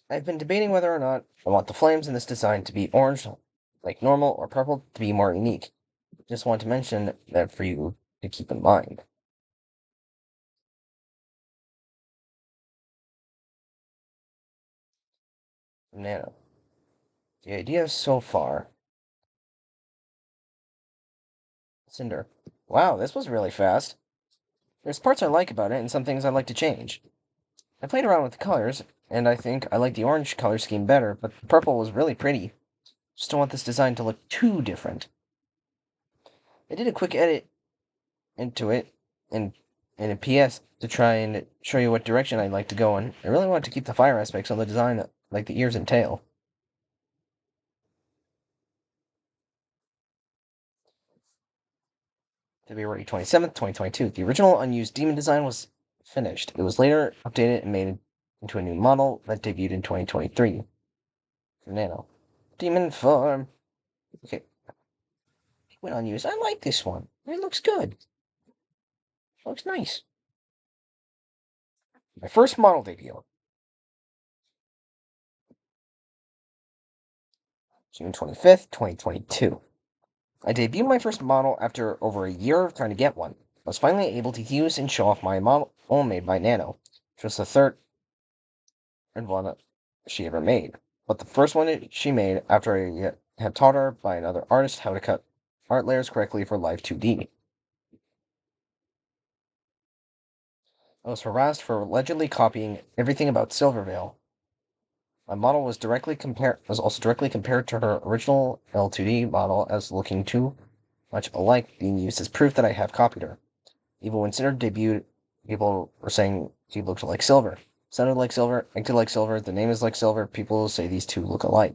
I've been debating whether or not I want the flames in this design to be orange, like normal, or purple to be more unique. Just want to mention that for you to keep in mind. Nano. The idea so far. Cinder. Wow, this was really fast. There's parts I like about it and some things I'd like to change. I played around with the colors, and I think I like the orange color scheme better, but purple was really pretty. Just don't want this design to look too different. I did a quick edit into it in a PS to try and show you what direction I'd like to go in. I really want to keep the fire aspects on the design, like the ears and tail. February 27th, 2022. The original unused demon design was finished. It was later updated and made into a new model that debuted in 2023 for Nano. Demon form. Okay. Went unused. I like this one. It looks good. It looks nice. My first model debut. June 25th, 2022. I debuted my first model after over a year of trying to get one. I was finally able to use and show off my model made by Nano, which was the third one that she ever made. But the first one she made after I had taught her by another artist how to cut art layers correctly for Live 2D. I was harassed for allegedly copying everything about Silvervale. My model was also directly compared to her original L2D model as looking too much alike, being used as proof that I have copied her. Even when Cinder debuted, people were saying she looked like Silver. Sounded like Silver, acted like Silver, the name is like Silver, people say these two look alike.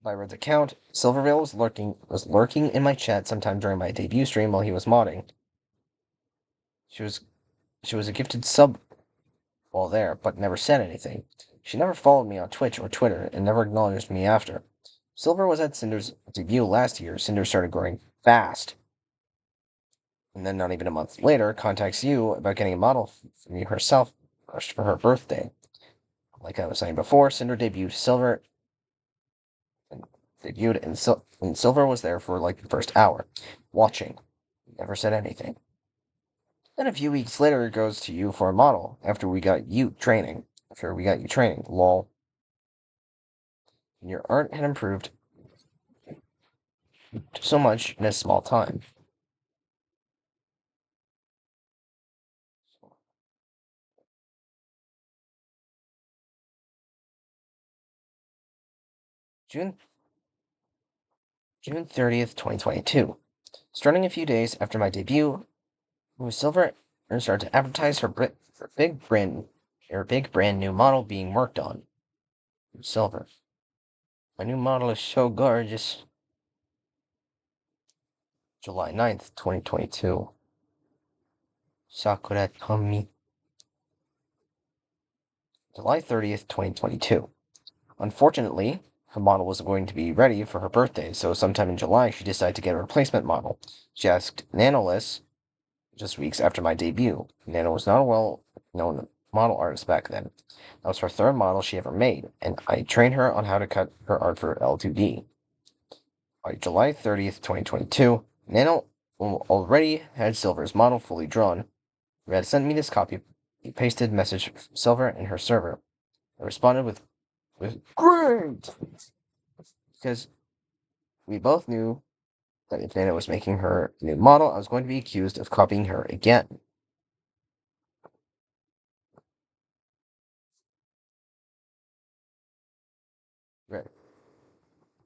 By Red's account, Silvervale was lurking in my chat sometime during my debut stream while he was modding. She was a gifted sub while there, but never said anything. She never followed me on Twitch or Twitter, and never acknowledged me after. Silver was at Cinder's debut last year. Cinder started growing fast. And then not even a month later, contacts you about getting a model from you herself rushed for her birthday. Like I was saying before, Cinder debuted and Silver was there for like the first hour, watching. Never said anything. Then a few weeks later, it goes to you for a model after we got you training. Lol. And your art had improved so much in a small time. June 30th, 2022. Starting a few days after my debut, Silver started to advertise her big brand new model being worked on. Silver. My new model is so gorgeous. July 9th, 2022. Sakura Tomi. July 30th, 2022. Unfortunately, her model was going to be ready for her birthday, so sometime in July she decided to get a replacement model. She asked Nanoless just weeks after my debut. Nano was not a well-known model artist back then. That was her third model she ever made, and I trained her on how to cut her art for L2D. By July 30th, 2022, Nano already had Silver's model fully drawn. Red sent me this copy-pasted message from Silver in her server. I responded with great! Because we both knew that if Nana was making her new model, I was going to be accused of copying her again. Right.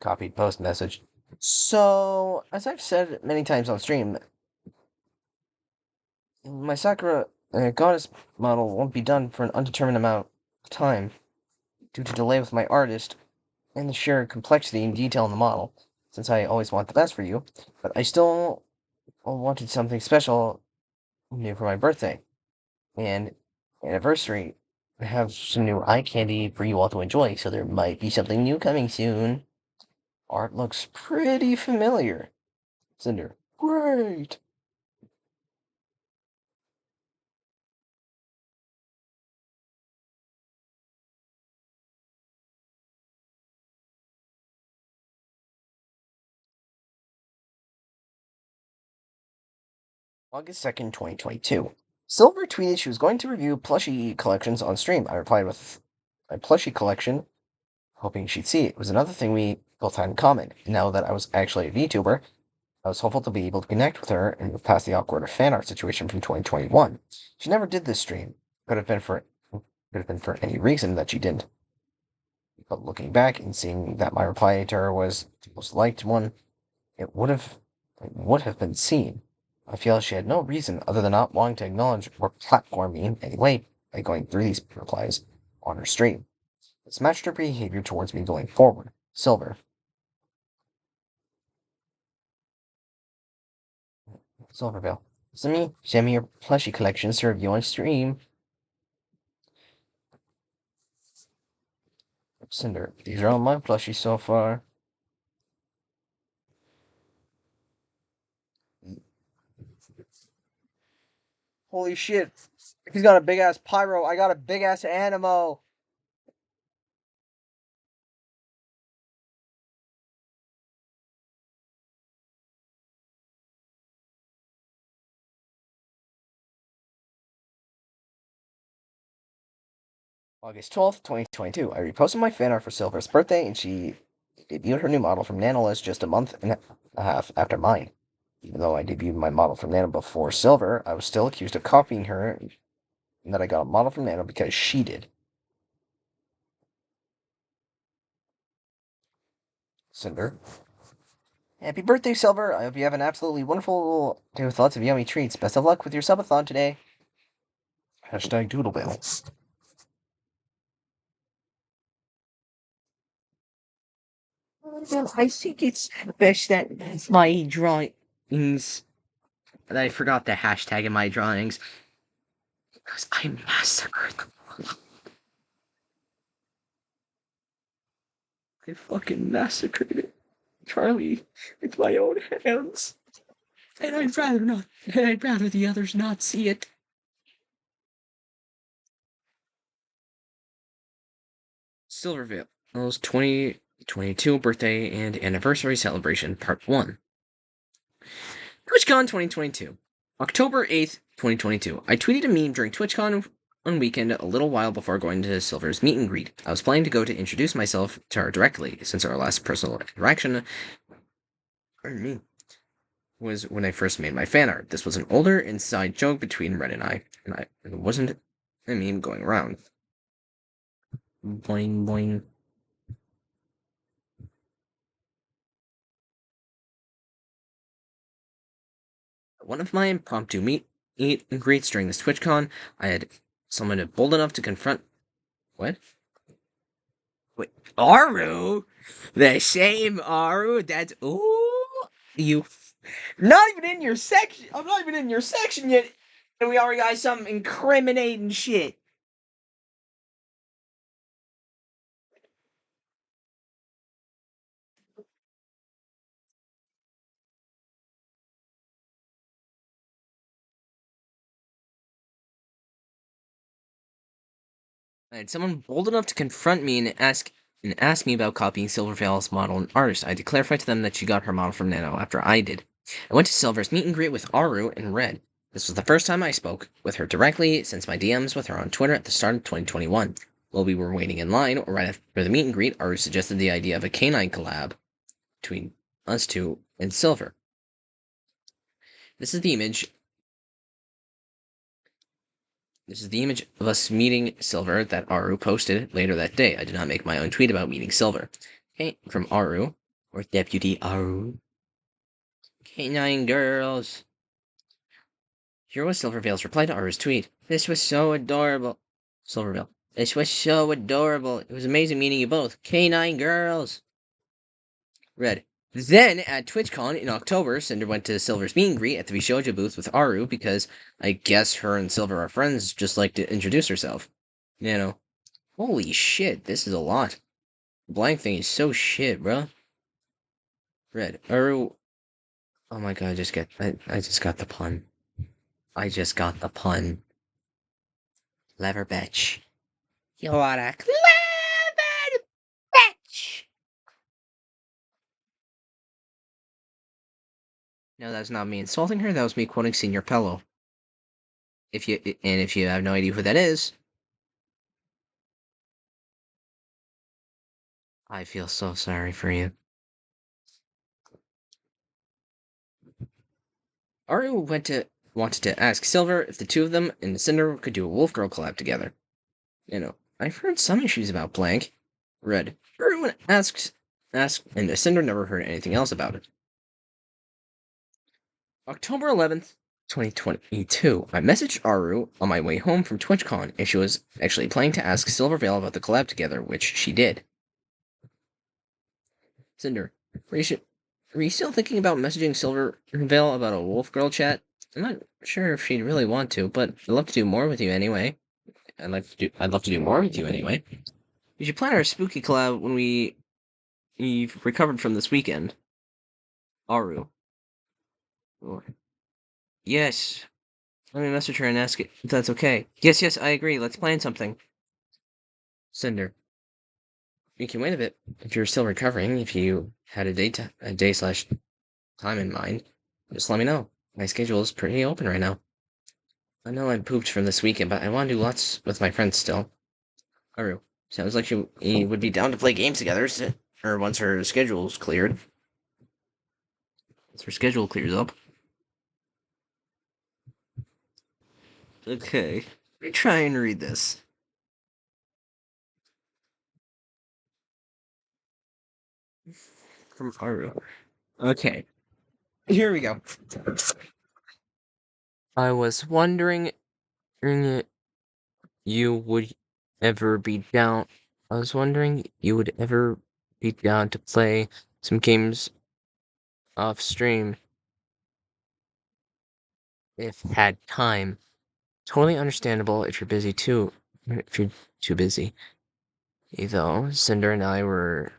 Copied post message. So, as I've said many times on stream, my Sakura goddess model won't be done for an undetermined amount of time due to delay with my artist and the sheer complexity and detail in the model, since I always want the best for you, but I still wanted something special new for my birthday and anniversary. I have some new eye candy for you all to enjoy, so there might be something new coming soon. Art looks pretty familiar. Cinder. Great! August 2nd, 2022. Silver tweeted she was going to review plushie collections on stream. I replied with my plushie collection, hoping she'd see it. It was another thing we both had in common. Now that I was actually a VTuber, I was hopeful to be able to connect with her and move past the awkward fan art situation from 2021. She never did this stream. Could have been for any reason that she didn't. But looking back and seeing that my reply to her was the most liked one, it would have been seen. I feel she had no reason other than not wanting to acknowledge or platform me in any way by going through these replies on her stream. This matched her behavior towards me going forward. Silver. Silverville. Send me your plushie collections to review on stream. Cinder. These are all my plushies so far. Holy shit. He's got a big ass pyro. I got a big ass Animo. August 12th, 2022. I reposted my fan art for Silver's birthday, and she debuted her new model from Nanoless just a month and a half after mine. Even though I debuted my model from Nano before Silver, I was still accused of copying her, and that I got a model from Nano because she did. Cinder. Happy birthday, Silver! I hope you have an absolutely wonderful day with lots of yummy treats. Best of luck with your subathon today. Hashtag Doodlebill. Well, I think it's best that my drawings that I forgot the hashtag in my drawings. Because I massacred them. I fucking massacred Charlie with my own hands. And I'd rather the others not see it. Silvervale's 2022 birthday and anniversary celebration, part 1. TwitchCon 2022. October 8th, 2022. I tweeted a meme during TwitchCon on weekend a little while before going to Silver's meet and greet. I was planning to go to introduce myself to her directly, since our last personal interaction was when I first made my fan art. This was an older inside joke between Red and I it wasn't a meme going around. Boing, boing. One of my impromptu meet and greets during this TwitchCon, I had someone bold enough to confront. What? Wait, Aru? The same Aru? That's. Ooh! You. Not even in your section! I'm not even in your section yet! And we already got some incriminating shit! I had someone bold enough to confront me and ask me about copying Silvervale's model and artist. I had to clarify to them that she got her model from Nano after I did. I went to Silver's meet and greet with Aru and Red. This was the first time I spoke with her directly since my DMs with her on Twitter at the start of 2021. While we were waiting in line, or right after the meet and greet, Aru suggested the idea of a canine collab between us two and Silver. This is the image of us meeting Silver that Aru posted later that day. I did not make my own tweet about meeting Silver. Okay, from Aru, or Deputy Aru. Canine girls. Here was Silvervale's reply to Aru's tweet. This was so adorable. Silvervale. This was so adorable. It was amazing meeting you both. Canine girls. Red. Then, at TwitchCon in October, Cinder went to Silver's meet and greet at the Vishoja booth with Aru because I guess her and Silver are friends, just like to introduce herself. Nano. Holy shit, this is a lot. The blank thing is so shit, bro. Red. Aru. Oh my god, I just got the pun. I just got the pun. Lever bitch. You are a clever bitch! No, that's not me insulting her, that was me quoting Senior Pello. If you have no idea who that is, I feel so sorry for you. Aru wanted to ask Silver if the two of them and Cinder could do a Wolf Girl collab together. I've heard some issues about Blank. Red. Everyone asked, and Cinder never heard anything else about it. October 11th, 2022. I messaged Aru on my way home from TwitchCon, and she was actually planning to ask Silvervale about the collab together, which she did. Cinder, were you still thinking about messaging Silvervale about a Wolf Girl chat? I'm not sure if she'd really want to, but I'd love to do more with you anyway. I'd love to do more with you anyway. We should plan our spooky collab when we've recovered from this weekend. Aru. Yes. Let me message her and ask if that's okay. Yes, I agree. Let's plan something. Cinder. We can wait a bit if you're still recovering. If you had a day/time in mind, just let me know. My schedule is pretty open right now. I know I'm pooped from this weekend, but I want to do lots with my friends still. Aru. Sounds like she would be down to play games together, or once her schedule's cleared. Once her schedule clears up. Okay. Let me try and read this. From Aru. Okay. Here we go. I was wondering you would ever be down. I was wondering you would ever be down to play some games off stream. if had time. Totally understandable if you're busy too. If you're too busy. Though Cinder and I were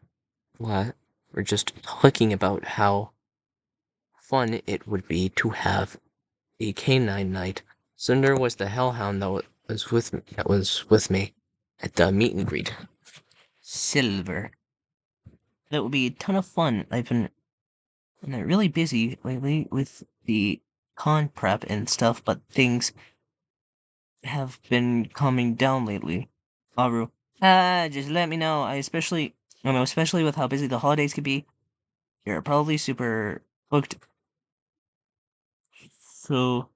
just talking about how fun it would be to have a canine night. Cinder was the hellhound that was with me at the meet and greet. Silver. That would be a ton of fun. I've been really busy lately with the con prep and stuff, but things have been calming down lately. Aru. Just let me know. Especially with how busy the holidays could be. You're probably super booked. So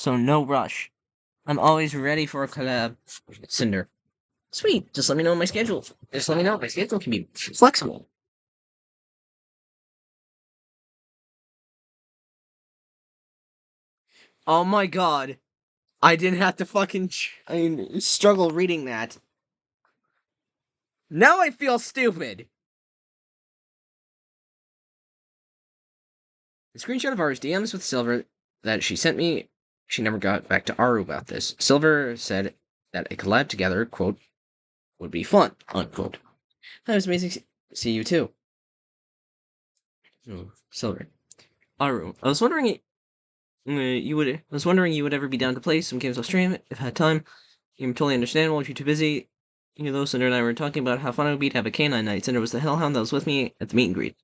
no rush. I'm always ready for a collab. Cinder. Sweet. Just let me know my schedule. Just let me know. My schedule can be flexible. Oh my god. I didn't have to fucking struggle reading that. Now I feel stupid. The screenshot of Aru's DMs with Silver that she sent me, she never got back to Aru about this. Silver said that a collab together, quote, would be fun, unquote. That was amazing to see you too. Oh, Silver. Aru, I was wondering you would ever be down to play some games off stream if had time. You're totally understandable if you're too busy. You know, Cinder and I were talking about how fun it would be to have a canine night. Cinder was the hellhound that was with me at the meet and greet.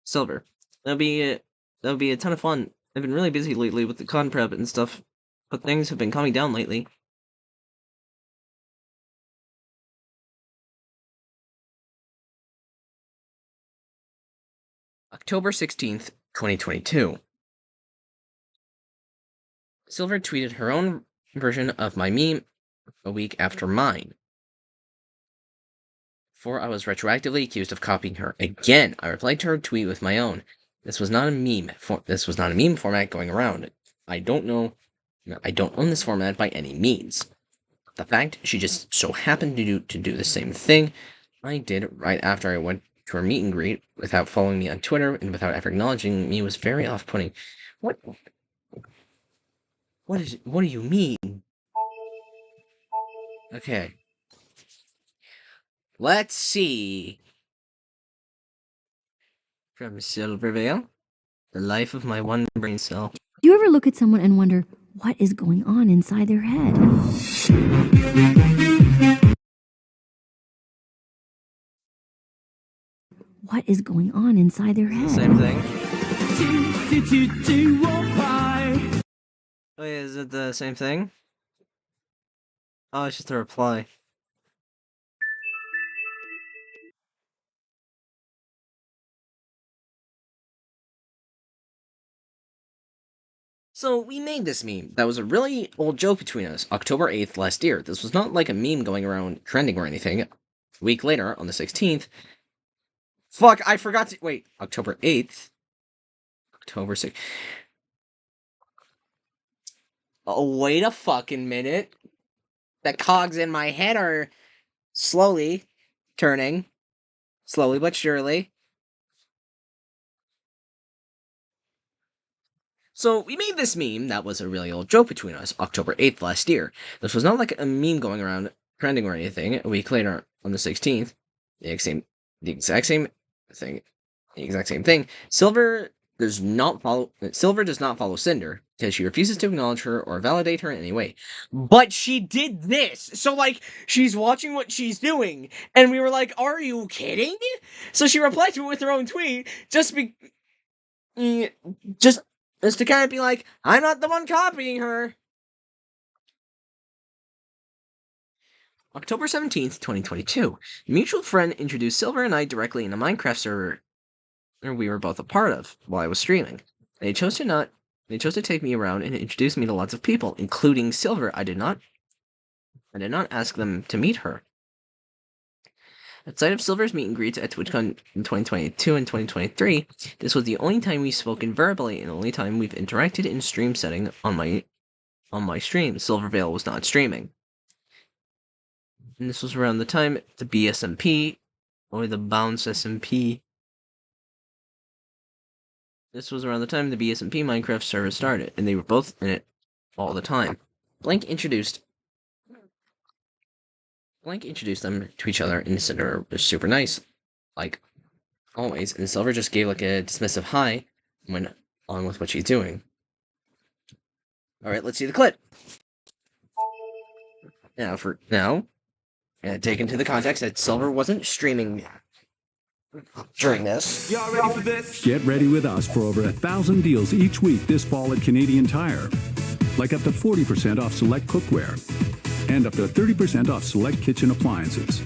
Silver. That would be a ton of fun. I've been really busy lately with the con prep and stuff, but things have been calming down lately. October 16th, 2022. Silver tweeted her own version of my meme a week after mine. Before I was retroactively accused of copying her again, I replied to her tweet with my own. This was not a meme format going around. I don't own this format by any means. The fact she just so happened to do the same thing I did right after I went to her meet and greet without following me on Twitter and without ever acknowledging me was very off-putting. What do you mean? Okay. Let's see. From Silvervale, The Life of My One Brain Cell. Do you ever look at someone and wonder what is going on inside their head? What is going on inside their head? Same thing. Oh, yeah, is it the same thing? Oh, it's just a reply. So we made this meme. That was a really old joke between us. October 8th last year. This was not like a meme going around trending or anything. A week later, on the 16th. Fuck, I forgot to. Wait, October 8th? October 6th. Oh, wait a fucking minute. The cogs in my head are slowly turning. Slowly but surely. So we made this meme that was a really old joke between us, October 8th last year. This was not like a meme going around trending or anything. A week later, on the 16th, the exact same thing. Silver does not follow Cinder because she refuses to acknowledge her or validate her in any way. But she did this, so like she's watching what she's doing, and we were like, "Are you kidding?" So she replied to it with her own tweet, just to kind of be like, I'm not the one copying her. October 17th, 2022. A mutual friend introduced Silver and I directly in a Minecraft server we were both a part of while I was streaming. They chose to take me around and introduce me to lots of people, including Silver. I did not ask them to meet her. Outside of Silver's meet and greets at TwitchCon in 2022 and 2023, this was the only time we've spoken verbally and the only time we've interacted in stream setting on my stream. Silvervale was not streaming. And this was around the time the BSMP, or the Bounce SMP, This was around the time the BSMP Minecraft server started, and they were both in it all the time. Blank introduced them to each other and said they were super nice, like always, and Silver just gave like a dismissive hi and went on with what she's doing. Alright, let's see the clip. Now, take into the context that Silver wasn't streaming during this. Y'all ready for this? Get ready with us for over 1,000 deals each week this fall at Canadian Tire. Like up to 40% off select cookware and up to 30% off select kitchen appliances.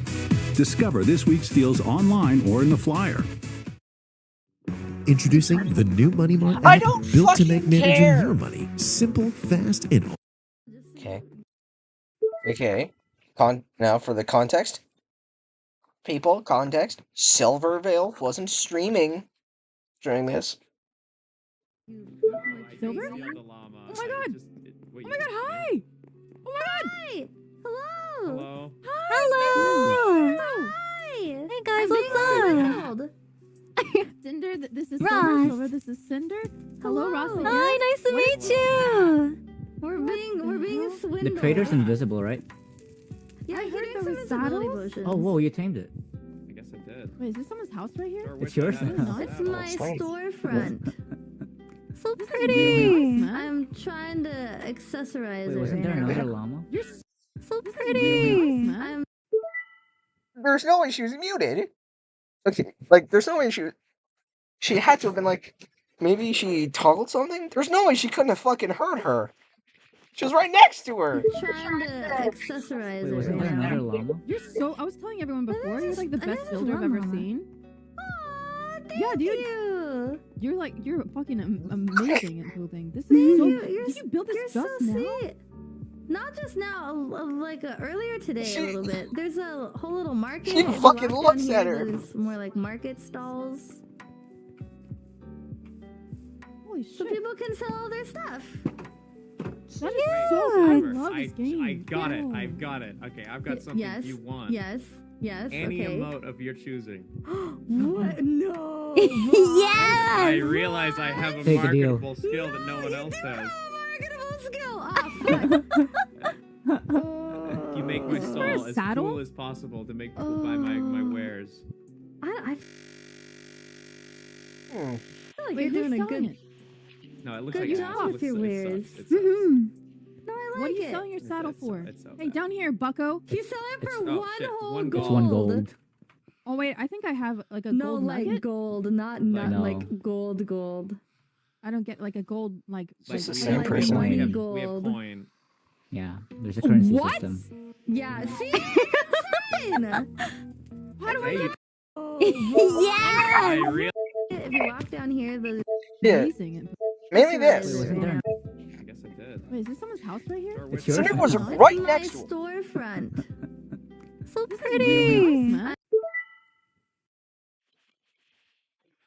Discover this week's deals online or in the flyer. Introducing the new Money Mart I app don't built to fucking make managing care. your money simple, fast, and Okay. Now for the context. People, context. Silvervale wasn't streaming during this. Silver? Oh my god! Oh my god, hi! Oh my god! Hi! Hello! Hello. Hello! Hi! Hey guys, what's up? Cinder, this is Ross. Silver. Silver, this is Cinder. Hello, Ross. Hello. Again. Hi, nice to What meet you. We're being swindled. The trader's invisible, right? Yeah, I he heard did there some was invisibility saddles. potions. Oh, whoa, you tamed it. I guess I did. Wait, is this someone's house right here? Or It's which yours. one has No, It's saddles? my Sweet. storefront. So This is pretty. really nice, man. I'm trying to accessorize Wait, it wasn't there right now. another llama? You're So really pretty. nice, man. I'm There's no way she was muted. Okay, like, there's no way she had to have been like, maybe she toggled something? There's no way she couldn't have fucking heard her. She was right next to her. trying to accessorize Wait, it wasn't there right now. another llama? You're so. I was telling everyone before. You're like the I best just builder I've love ever Mama. seen. Aw, Yeah, thank dude. you. You're fucking amazing at building. This is Thank so. you. Did you build You're this so just now? sweet. Not just now, like earlier today She- a little bit. There's a whole little market. She If you fucking walk looks down at here, her. There's more like market stalls, Holy so shit! people can sell all their stuff. That is so. I Remember, love this game. I got it. Wow. I've got it. Okay, I've got something Yes. you want. Yes. Yes. Any okay. emote of your choosing. What? No. Yes. I realize I have a Take a deal. marketable skill that no one else has. Marketable skill. Oh, You make my Is this for stall a as saddle? cool as possible to make people buy my wares. I Hmm. feel like Wait, you're who's doing a selling good, it? No, it looks good like job ass. with your It wares. sucks. It sucks. Mhm. No, I like What are you it. selling your saddle It's- for? it's so Hey, bad. down here, Bucko. You sell it for Oh, one shit. whole One gold. It's one gold. Oh wait, I think I have like a No, gold like nugget. gold, not No. like gold. I don't get like a gold like. Just the we same have- person. We have, Gold. we have coin. Yeah, there's a currency What? system. Yeah, see, it's insane. How do I Hey, get Yes. I really. If you walk down here, the Yeah, amazing? And- mainly Wait, this. wasn't there? I guess I did. Wait, is this someone's house right here? Or It's which yours. one? Cinder was No, it's right my next to her. storefront. So Really pretty. nice, man.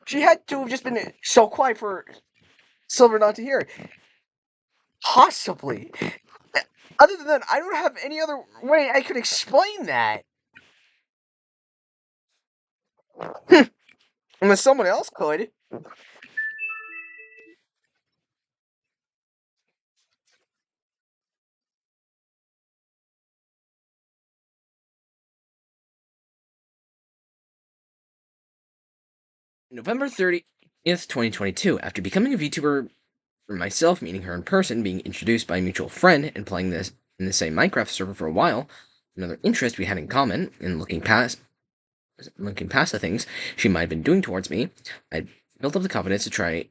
She had to have just been so quiet for Silver not to hear it. Possibly. Other than that, I don't have any other way I could explain that. Unless someone else could. November 30th, 2022, after becoming a VTuber for myself, meeting her in person, being introduced by a mutual friend, and playing this in the same Minecraft server for a while, another interest we had in common, in looking past the things she might have been doing towards me, I built up the confidence to try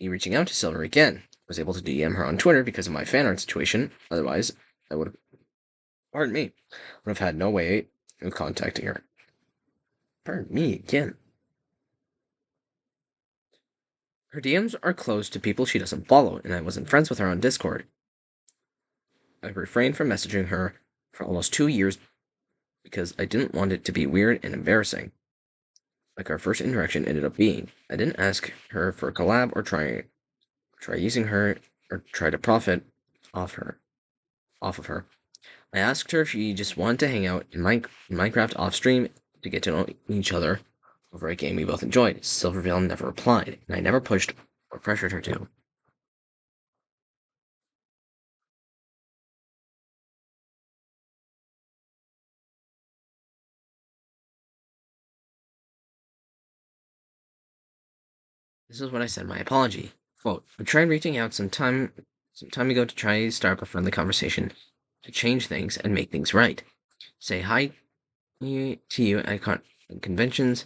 reaching out to Silver again. I was able to DM her on Twitter because of my fan art situation, otherwise I would have, pardon me, would have had no way of contacting her. Pardon me again. Her DMs are closed to people she doesn't follow, and I wasn't friends with her on Discord. I've refrained from messaging her for almost 2 years because I didn't want it to be weird and embarrassing, like our first interaction ended up being. I didn't ask her for a collab or try using her or try to profit off of her. I asked her if she just wanted to hang out in Minecraft off stream to get to know each other over a game we both enjoyed. Silvervale never replied, and I never pushed or pressured her to. This is what I said in my apology. Quote, I tried reaching out some time ago to try to start up a friendly conversation, to change things and make things right. Say hi to you at conventions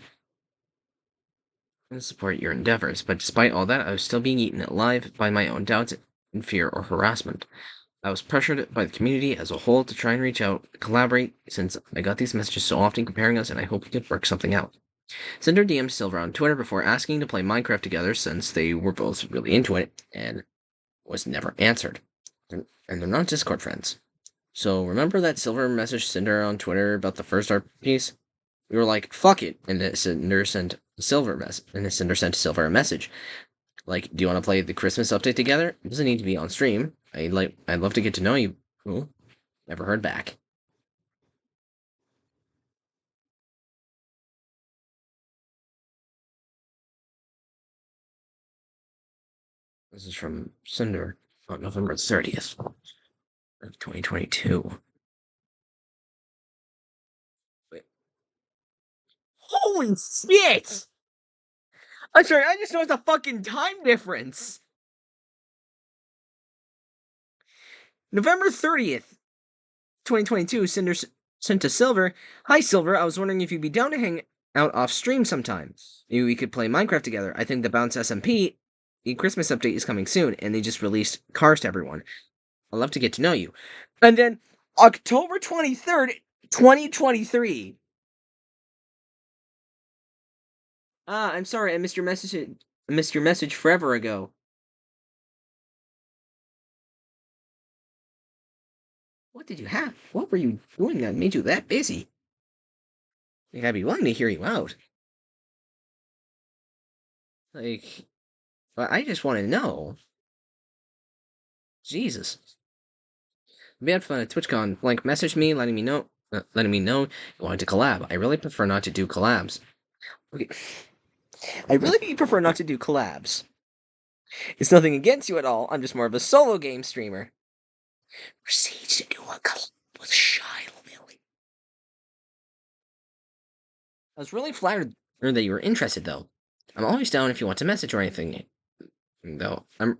and support your endeavors, but despite all that, I was still being eaten alive by my own doubts and fear or harassment. I was pressured by the community as a whole to try and reach out, collaborate, since I got these messages so often comparing us, and I hope we could work something out. Cinder DM'd Silver on Twitter before asking to play Minecraft together since they were both really into it, and was never answered. And they're not Discord friends. So remember that Silver messaged Cinder on Twitter about the first art piece? We were like, fuck it, and Cinder sent Silver a message. Like, do you want to play the Christmas update together? It doesn't need to be on stream. I'd love to get to know you. Ooh, never heard back. This is from Cinder on November 30th of 2022. Wait. Holy shit! I'm sorry, I just noticed a fucking time difference. November 30th, 2022, Cinder sent to Silver, hi Silver, I was wondering if you'd be down to hang out off stream sometime. Maybe we could play Minecraft together. I think the Bounce SMP Christmas update is coming soon, and they just released cars to everyone. I'd love to get to know you. And then, October 23rd, 2023. I'm sorry, I missed your message forever ago. What did you have? What were you doing that made you that busy? I think I'd be willing to hear you out. Like, I just want to know. Jesus. We had fun at TwitchCon. Blank messaged me, letting me know you wanted to collab. I really prefer not to do collabs. Okay. I really prefer not to do collabs. It's nothing against you at all. I'm just more of a solo game streamer. Proceeds to do a collab with Shiloh Lily. I was really flattered that you were interested, though. I'm always down if you want to message or anything. Though I'm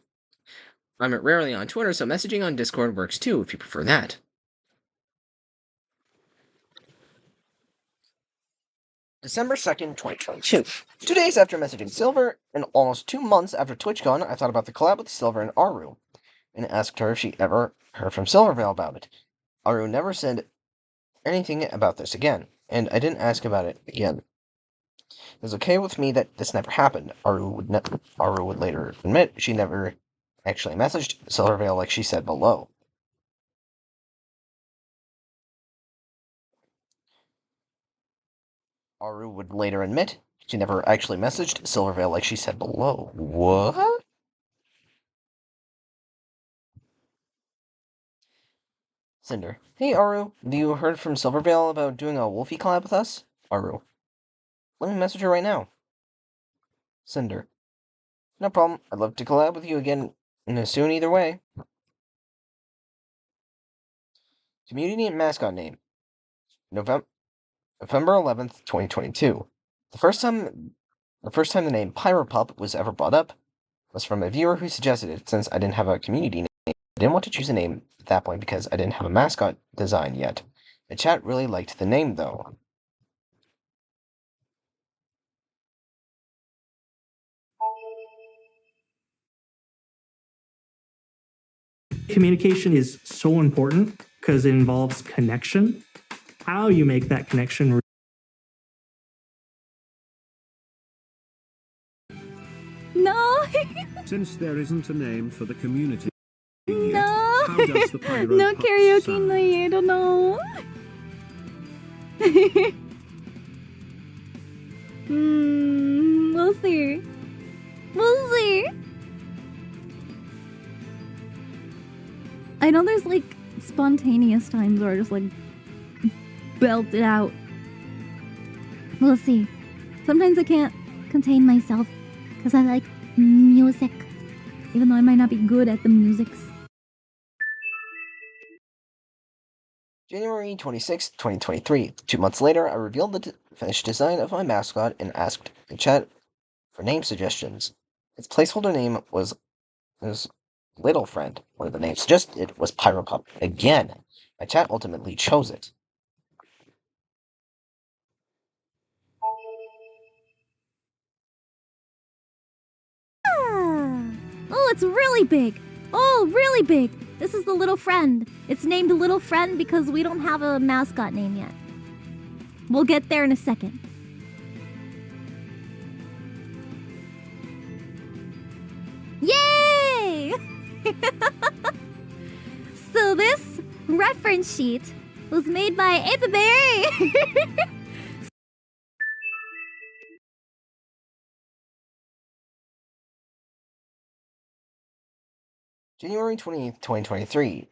rarely on Twitter, so messaging on Discord works too if you prefer that. December 2nd, 2022. 2 days after messaging Silver, and almost 2 months after TwitchCon, I thought about the collab with Silver and Aru, and asked her if she ever heard from Silvervale about it. Aru never said anything about this again, and I didn't ask about it again. It was okay with me that this never happened. Aru would later admit she never actually messaged Silvervale like she said below. Aru would later admit she never actually messaged Silvervale like she said below. What? Cinder. Hey, Aru. Have you heard from Silvervale about doing a Wolfie collab with us? Aru. Let me message her right now. Cinder. No problem. I'd love to collab with you again soon either way. Community and mascot name. November 11th, 2022. The first time the name Pyropup was ever brought up was from a viewer who suggested it since I didn't have a community name. I didn't want to choose a name at that point because I didn't have a mascot design yet. The chat really liked the name though. Communication is so important because it involves connection. How you make that connection. No. Since there isn't a name for the community yet, No. how does the pyro No pup karaoke sound? no, I don't know. We'll see. We'll see. I know there's like spontaneous times where I just like belt it out. We'll see. Sometimes I can't contain myself because I like music. Even though I might not be good at the musics. January 26, 2023. 2 months later, I revealed the finished design of my mascot and asked the chat for name suggestions. Its placeholder name was Little Friend. One of the names suggested was Pyropup. Again, my chat ultimately chose it. Oh, it's really big. Oh, really big. This is the Little Friend. It's named Little Friend because we don't have a mascot name yet. We'll get there in a second. Yay! So this reference sheet was made by Apiberry. January 20th, 2023.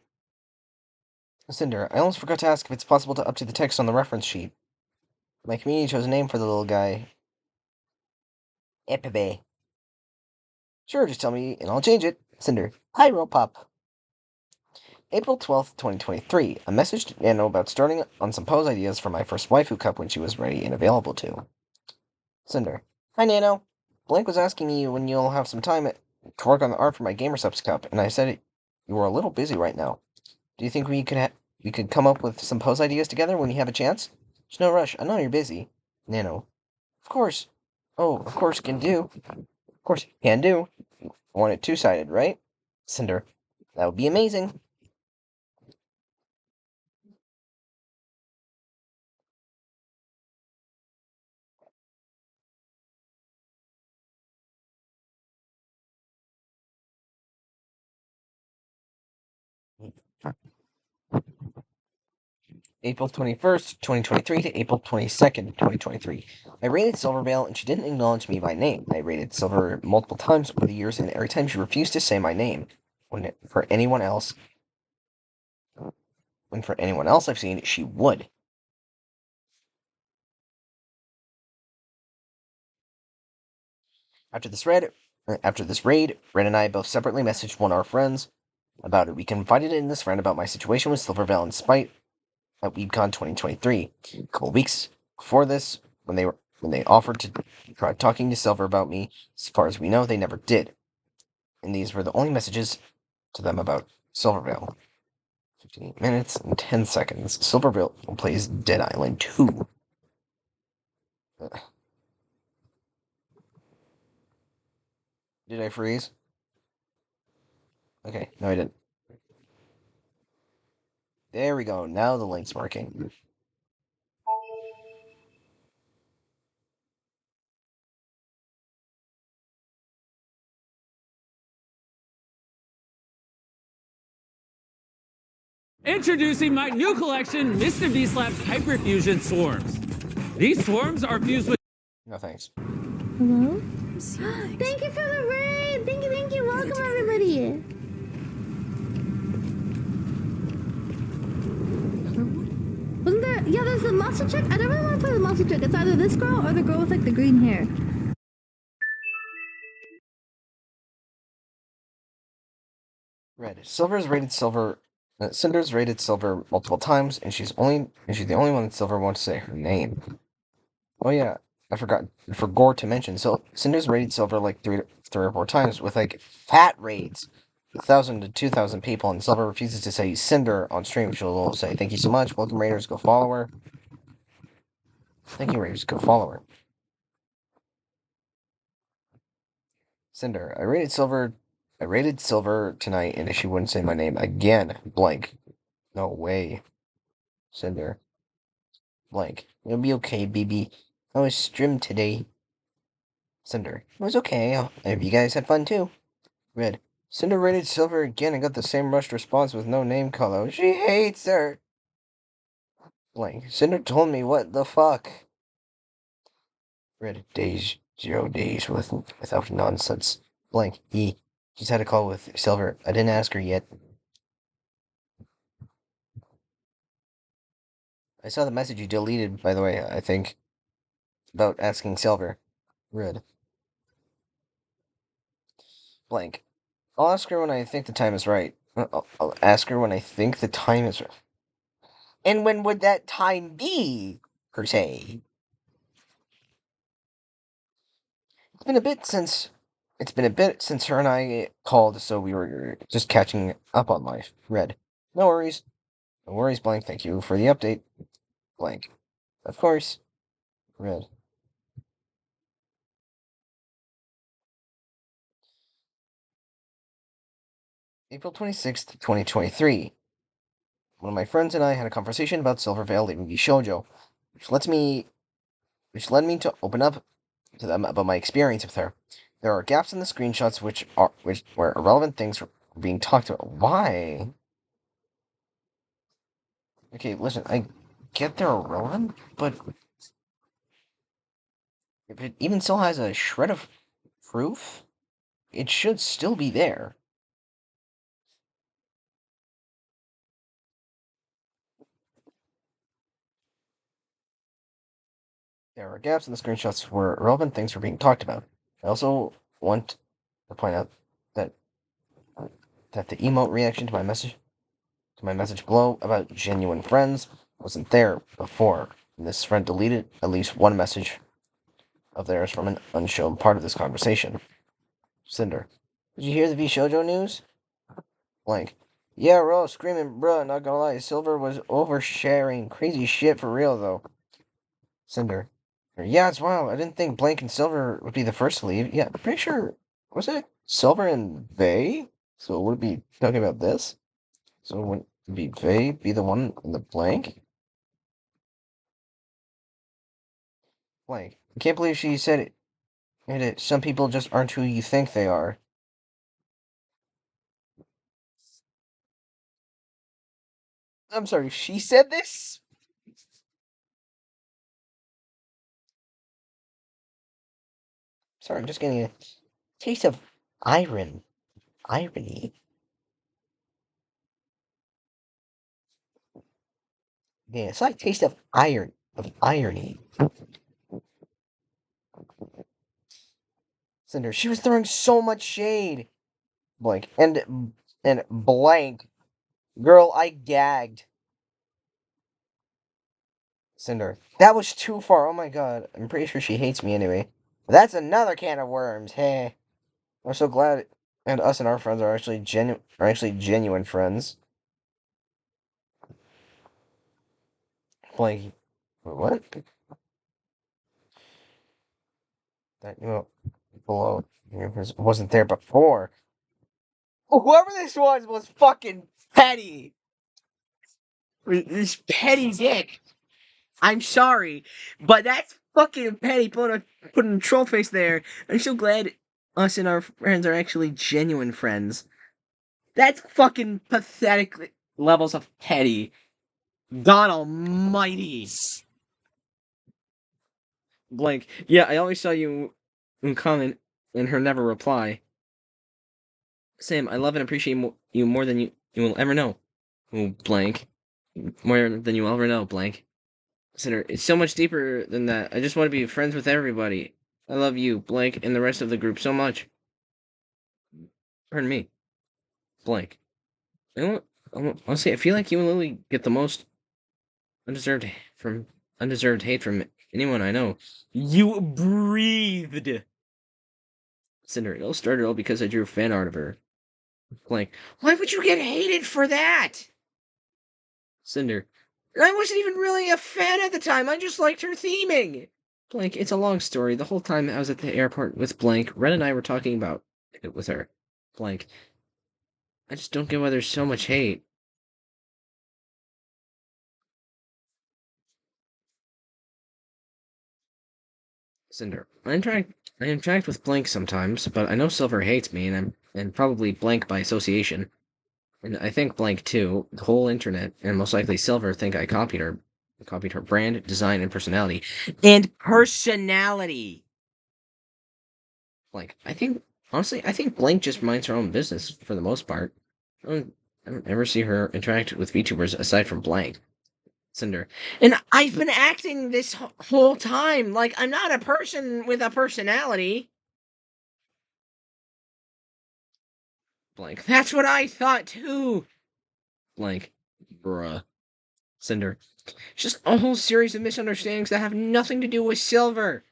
Cinder, I almost forgot to ask if it's possible to update the text on the reference sheet. My community chose a name for the little guy. Epibe. Sure, just tell me and I'll change it. Cinder, Pyropup. April 12th, 2023. A message to Nano about starting on some pose ideas for my first waifu cup when she was ready and available to. Cinder, hi Nano. Blank was asking me when you'll have some time to work on the art for my GamerSubs cup, and I said you were a little busy right now. Do you think we could come up with some pose ideas together when you have a chance? There's no rush. I know you're busy. Nano, of course. Oh, of course can do. Of course can do. I want it two-sided, right? Cinder, that would be amazing. April 21st, 2023 to April 22nd, 2023. I raided Silvervale and she didn't acknowledge me by name. I raided Silver multiple times over the years and every time she refused to say my name. When for anyone else I've seen, she would. After this raid, Ren and I both separately messaged one of our friends about it. We confided in this friend about my situation with Silvervale in spite at WeebCon 2023. A couple weeks before this, when they offered to try talking to Silver about me, as far as we know, they never did. And these were the only messages to them about Silvervale. 15 minutes and 10 seconds. Silvervale plays Dead Island 2. Did I freeze? Okay, no I didn't. There we go, now the link's working. Introducing my new collection, Mr. Beast Labs Hyperfusion Swarms. These swarms are fused with... No thanks. Hello? Thank you for the raid! Thank you! Welcome everybody! Wasn't there... Yeah, there's the monster chick. I don't really want to play the monster chick. It's either this girl or the girl with like the green hair. Red. Cinder's rated Silver multiple times, and she's the only one that Silver won't say her name. Oh yeah, I forgot for Gore to mention. So Cinder's rated Silver like three or four times with like fat raids, 1,000 to 2,000 people, and Silver refuses to say Cinder on stream. She'll say, "Thank you so much, welcome Raiders, go follow her." Thank you, Raiders, go follow her. Cinder, I rated Silver tonight, and she wouldn't say my name again. Blank. No way. Cinder. Blank. It'll be okay, baby. I was streamed today. Cinder. It was okay. I hope you guys had fun too. Red. Cinder rated Silver again and got the same rushed response with no name call out. She hates her. Blank. Cinder told me what the fuck. Red. Days. 0 days without nonsense. Blank. She's had a call with Silver. I didn't ask her yet. I saw the message you deleted, by the way, I think. About asking Silver. Red. Blank. I'll ask her when I think the time is right. I'll ask her when I think the time is right. And when would that time be, per se? It's been a bit since her and I called, so we were just catching up on life. Red. No worries. No worries, Blank. Thank you for the update. Blank. Of course. Red. April 26th, 2023. One of my friends and I had a conversation about Silvervale leaving Shoujo, which led me to open up to them about my experience with her. There are gaps in the screenshots where irrelevant things were being talked about. Why? Okay, listen, I get they're irrelevant, but if it even still has a shred of proof, it should still be there. There are gaps in the screenshots where irrelevant things were being talked about. I also want to point out that the emote reaction to my message below about genuine friends wasn't there before. And this friend deleted at least one message of theirs from an unshown part of this conversation. Cinder. Did you hear the VShojo news? Blank. Yeah, we're all screaming, bruh, not gonna lie, Silver was oversharing. Crazy shit for real, though. Cinder. Yeah, it's wild. I didn't think Blank and Silver would be the first to leave. Yeah, I'm pretty sure, was it Silver and Vay? So would it be talking about this? So wouldn't be Vay be the one in the blank? Blank. I can't believe she said it. Some people just aren't who you think they are. I'm sorry, she said this? Sorry, I'm just getting a taste of irony. Yeah, it's like taste of irony. Cinder, she was throwing so much shade. Blank. And blank. Girl, I gagged. Cinder. That was too far. Oh my god. I'm pretty sure she hates me anyway. That's another can of worms. Hey. I'm so glad and us and our friends are actually genuine friends. Blank. What? That below wasn't there before. Whoever this was fucking petty. This petty dick. I'm sorry, but that's fucking petty. Putting a troll face there. I'm so glad us and our friends are actually genuine friends. That's fucking pathetic levels of petty. God almighty. Blank. Yeah, I always saw you in comment and her never reply. Sam, I love and appreciate you more than you will ever know. Blank. More than you will ever know, blank. Consider it's so much deeper than that. I just want to be friends with everybody. I love you, blank, and the rest of the group so much. Pardon me. Blank. Honestly, I feel like you and Lily get the most undeserved hate from anyone I know. You breathed. Cinder, it all started all because I drew fan art of her. Blank. Why would you get hated for that? Cinder. I wasn't even really a fan at the time. I just liked her theming. Blank. It's a long story. The whole time I was at the airport with Blank, Red and I were talking about it with her. Blank. I just don't get why there's so much hate. Cinder. I interact with Blank sometimes, but I know Silver hates me, and probably Blank by association. And I think Blank too. The whole internet, and most likely Silver, think I copied her. Copied her brand, design, and personality. And personality! Blank. Honestly, I think Blank just minds her own business for the most part. I don't ever see her interact with VTubers aside from Blank. Cinder. And I've been acting this whole time like I'm not a person with a personality. Blank. That's what I thought too. Blank. Bruh. Cinder. It's just a whole series of misunderstandings that have nothing to do with Silver.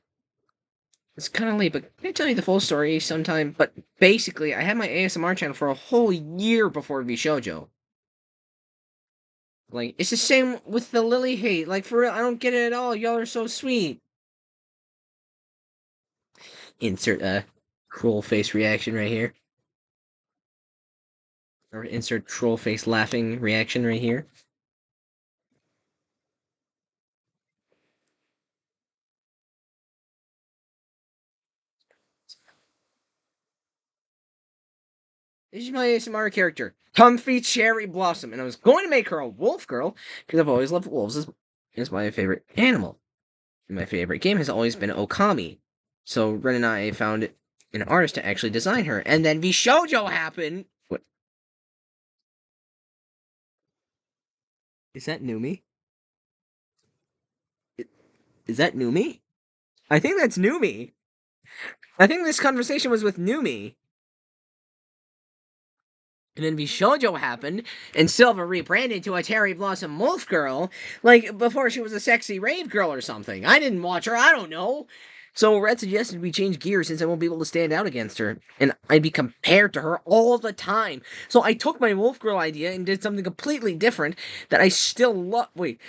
It's kind of late, but can I tell you the full story sometime? But basically, I had my ASMR channel for a whole year before VShojo. Like, it's the same with the Lily hate. Like, for real, I don't get it at all. Y'all are so sweet. Insert a troll face reaction right here. Or insert troll face laughing reaction right here. This is my ASMR character, Comfy Cherry Blossom, and I was going to make her a wolf girl because I've always loved wolves as my favorite animal. And my favorite game has always been Okami. So Ren and I found an artist to actually design her, and then VShojo happened. What? Is that Numi? Is that Numi? I think that's Numi. I think this conversation was with Numi. And then VShojo happened, and Silver rebranded to a Cherry Blossom Wolf Girl, like before she was a sexy rave girl or something. I didn't watch her, I don't know. So Red suggested we change gears since I won't be able to stand out against her, and I'd be compared to her all the time. So I took my Wolf Girl idea and did something completely different that I still love. Wait.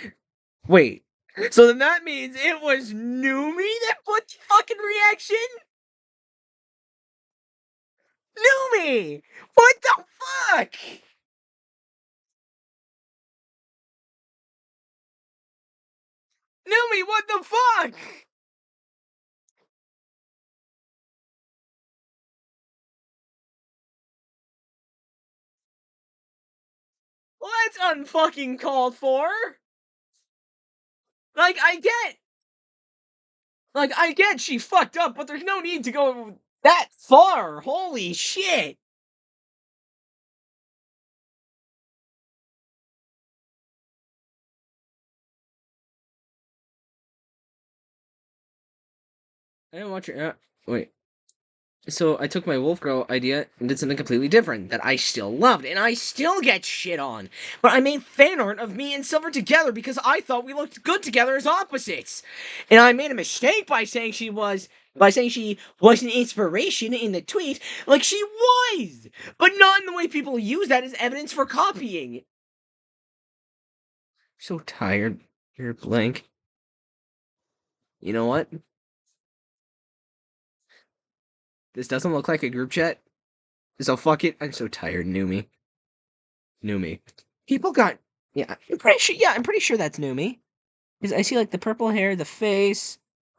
So then that means it was Numi that put the fucking reaction? Numi! What the fuck? Numi, what the fuck? Well, that's unfucking called for. Like, I get she fucked up, but there's no need to go that far. Holy shit. I didn't watch it. Wait. So I took my Wolf Girl idea and did something completely different that I still loved, and I still get shit on. But I made fan art of me and Silver together because I thought we looked good together as opposites. And I made a mistake by saying she was an inspiration in the tweet, like she was, but not in the way people use that as evidence for copying. So tired. You're blank. You know what? This doesn't look like a group chat. So fuck it. I'm so tired, Numi. People got... Yeah, I'm pretty sure that's Numi. Because I see like the purple hair, the face,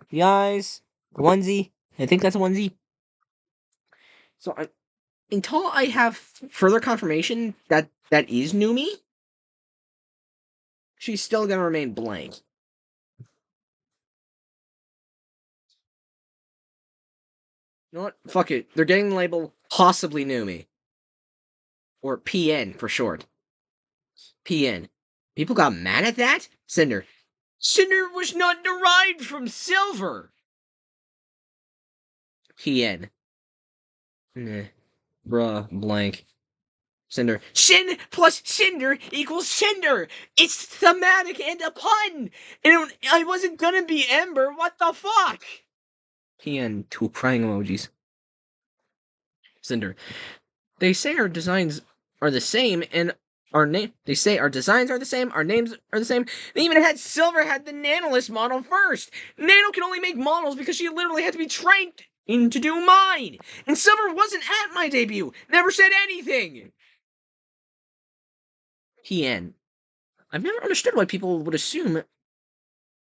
the eyes, the onesie. I think that's a onesie. So until I have further confirmation that that is Numi, she's still gonna remain blank. You know what? Fuck it. They're getting the label possibly Numi. Or PN for short. PN. People got mad at that? Cinder. Cinder was not derived from Silver! PN. Bruh, blank. Cinder. Shin plus Cinder equals Cinder! It's thematic and a pun! And I wasn't gonna be Ember, what the fuck? PN, 2 crying emojis. Cinder. They say our designs are the same, and they say our designs are the same, our names are the same. They even had Silver had the Nanolist model first. Nano can only make models because she literally had to be trained to do mine. And Silver wasn't at my debut. Never said anything. PN. I've never understood why people would assume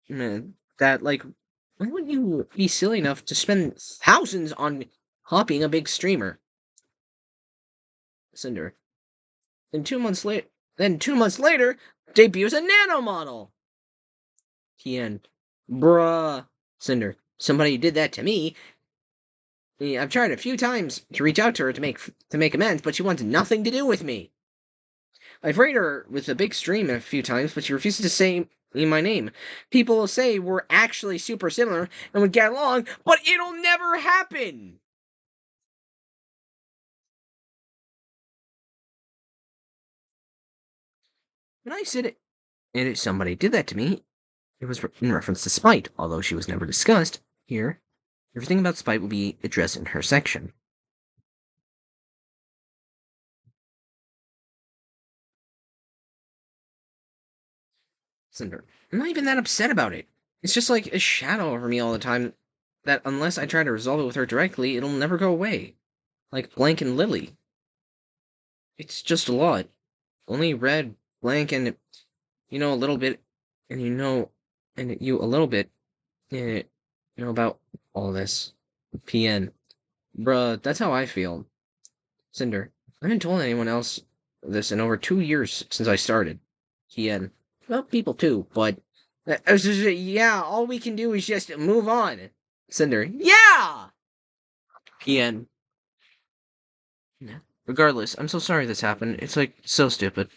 that, like, why would you be silly enough to spend thousands on copying a big streamer? Cinder. Then 2 months later, debuts a nano model. PN. Bruh. Cinder. Somebody did that to me. I've tried a few times to reach out to her to make amends, but she wants nothing to do with me. I've rated her with a big stream a few times, but she refuses to say my name. People will say we're actually super similar and would get along, but it'll never happen. When I said it, and if somebody did that to me, it was in reference to spite, although she was never discussed here. Everything about spite will be addressed in her section. Cinder, I'm not even that upset about it. It's just like a shadow over me all the time that unless I try to resolve it with her directly, it'll never go away. Like Blank and Lily. It's just a lot. Only Red, Blank, and a little bit, and you a little bit, about all this. PN. Bruh, that's how I feel. Cinder, I haven't told anyone else this in over 2 years since I started. PN. Well, people too, but yeah, all we can do is just move on. Cinder, yeah! PN. Regardless, I'm so sorry this happened. It's like so stupid.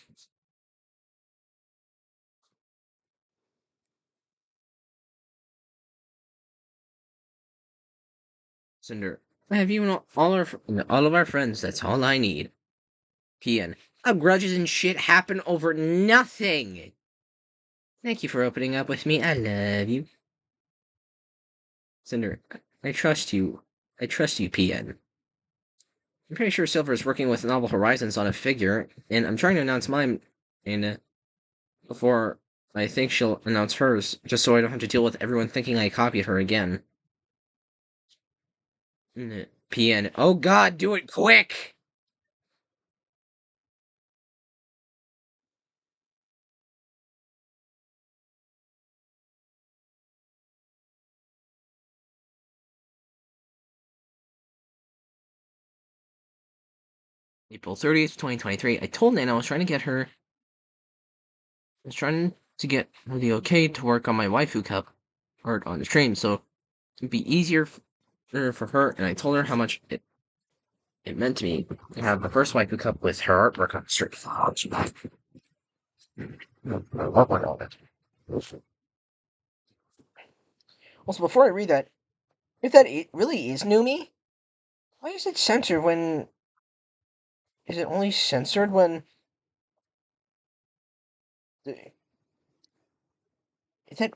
Cinder, I have you and all of our friends. That's all I need. PN. Grudges and shit happen over nothing. Thank you for opening up with me. I love you. Cinder, I trust you. I trust you, PN. I'm pretty sure Silver is working with Novel Horizons on a figure, and I'm trying to announce mine before I think she'll announce hers, just so I don't have to deal with everyone thinking I copied her again. PN. Oh god, do it quick! April 30th, 2023. I told Nana I was trying to get her the okay to work on my waifu cup art on the stream, so it'd be easier for her, and I told her how much it meant to me to have the first waifu cup with her artwork on the stream. Also, before I read that, if that really is Numi, why is it censored when... Is it only censored when... Is that...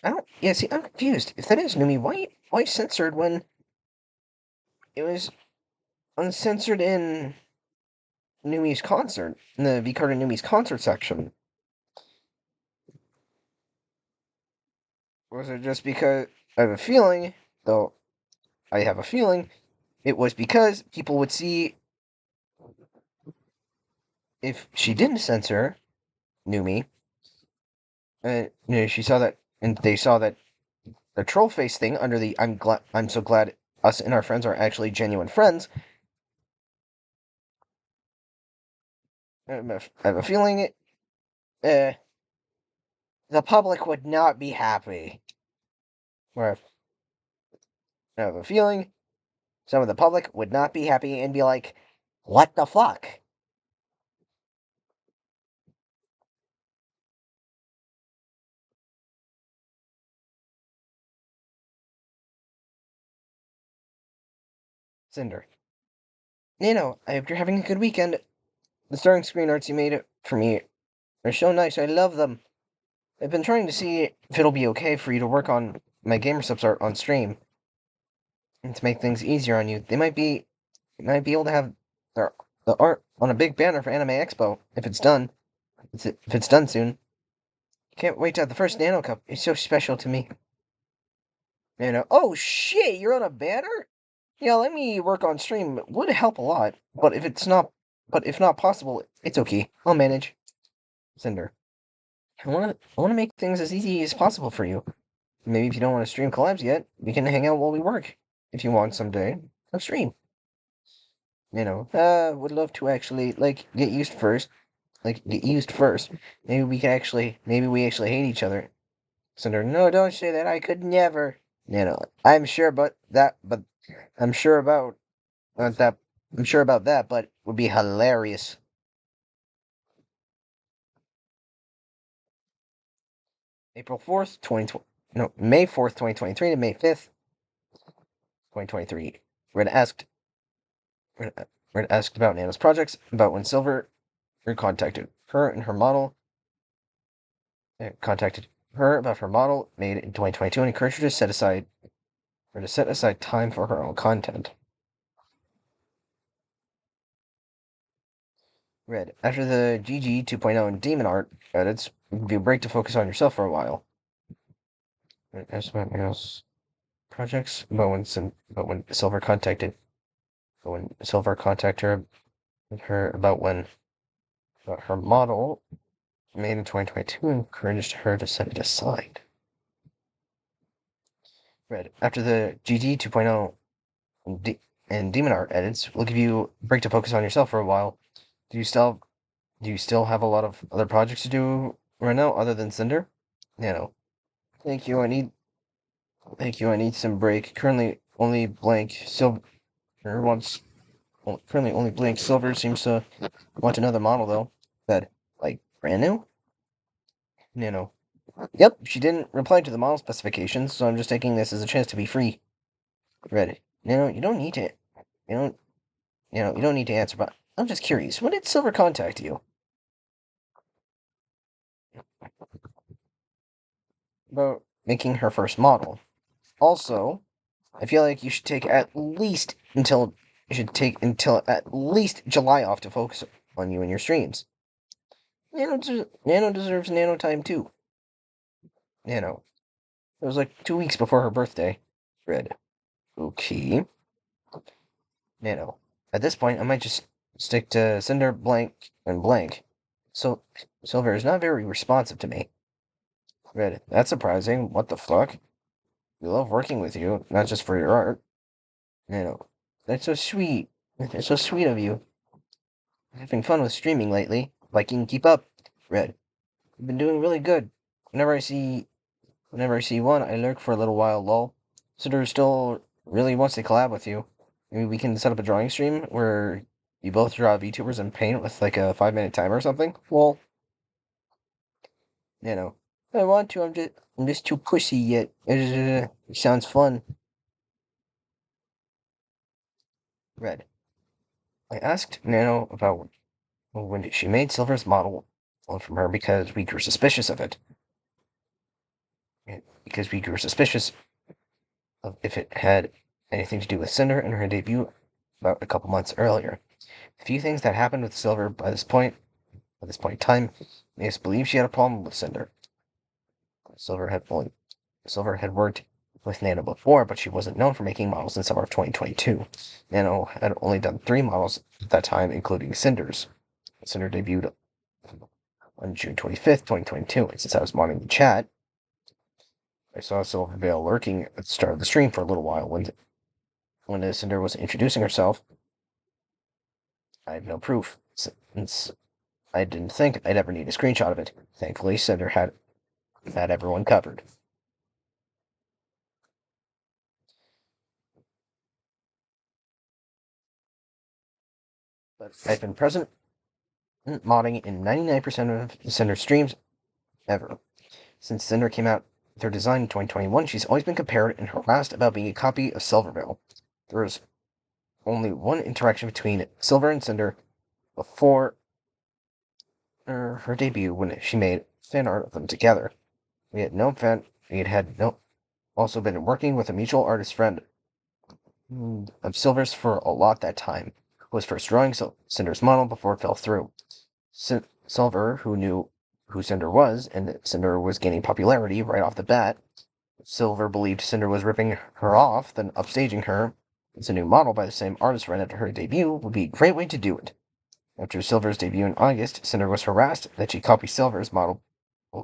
I don't... Yeah, see, I'm confused. If that is Numi, why censored when... It was uncensored in Numi's concert, in the V-Card Numi's concert section. Was it just because... I have a feeling, it was because people would see... If she didn't censor Numi, she saw that, and they saw that the troll face thing under the I'm so glad us and our friends are actually genuine friends. I have a feeling the public would not be happy. Where I have a feeling some of the public would not be happy and be like, what the fuck? Cinder. Nano, I hope you're having a good weekend. The starting screen arts you made for me are so nice. I love them. I've been trying to see if it'll be okay for you to work on my GamerSubs art on stream. And to make things easier on you. They might be able to have the art on a big banner for Anime Expo if it's done. If it's done soon. Can't wait to have the first Nano Cup. It's so special to me. Nano. Oh shit, you're on a banner? Yeah, let me work on stream. It would help a lot. But if not possible, it's okay. I'll manage. Cinder. I wanna make things as easy as possible for you. Maybe if you don't want to stream collabs yet, we can hang out while we work. If you want someday, I'll stream. Would love to actually get used first. Maybe we actually hate each other. Cinder, no, don't say that. I could never. I'm sure about that, but but would be hilarious. April 4th, 2020. No, May 4th, 2023 to May 5th, 2023. Red asked about Nana's projects, about when Silver contacted her and her model contacted her about her model made in 2022 and encouraged her to set aside time for her own content. Red. After the GG 2.0 and Demon Art edits, give you a break to focus on yourself for a while. As my else projects, but when Silver contacted her about her model made in 2022 and encouraged her to set it aside. Red. After the GG 2.0 and Demon Art edits, we'll give you a break to focus on yourself for a while. Do you still have a lot of other projects to do right now other than Cinder? Nano. Thank you. I need some break. Currently only blank Silver seems to want another model though. That like brand new? Nano. Yep, she didn't reply to the model specifications, so I'm just taking this as a chance to be free. Red. Nano, you don't need to answer, but I'm just curious. When did Silver contact you? About making her first model. Also, I feel like you should take at least until at least July off to focus on you and your streams. Nano deserves Nano time too. Nano. It was like 2 weeks before her birthday. Red. Okay. Nano. At this point, I might just stick to Cinder, blank, and blank. So, Silver is not very responsive to me. Red. That's surprising. What the fuck? We love working with you, not just for your art. Nano. That's so sweet. That's so sweet of you. I'm having fun with streaming lately. Liking, keep up. Red. You've been doing really good. Whenever I see one, I lurk for a little while, lol. Cinder still really wants to collab with you. Maybe we can set up a drawing stream where you both draw VTubers and paint with like a 5-minute timer or something. Lol. Nano. I want to, I'm just too pushy yet. It sounds fun. Red. I asked Nano about when she made Silver's model from her because we grew suspicious of it. Because we grew suspicious of if it had anything to do with Cinder and her debut about a couple months earlier. A few things that happened with Silver by this point in time, made us believe she had a problem with Cinder. Silver had worked with Nano before, but she wasn't known for making models in summer of 2022. Nano had only done 3 models at that time, including Cinder's. Cinder debuted on June 25th, 2022, and since I was modding the chat, I saw Silvervale lurking at the start of the stream for a little while. When Cinder was introducing herself, I had no proof, since I didn't think I'd ever need a screenshot of it. Thankfully, Cinder had everyone covered. But I've been present modding in 99% of Cinder streams ever. Since Cinder came out with her design in 2021, she's always been compared and harassed about being a copy of Silvervale. There was only one interaction between Silver and Cinder before her debut when she made fan art of them together. We had also been working with a mutual artist friend of Silver's for a lot that time, who was first drawing Cinder's model before it fell through. Silver, who knew who Cinder was, and Cinder was gaining popularity right off the bat. Silver believed Cinder was ripping her off, then upstaging her as a new model by the same artist right after her debut would be a great way to do it. After Silver's debut in August, Cinder was harassed that she copied Silver's model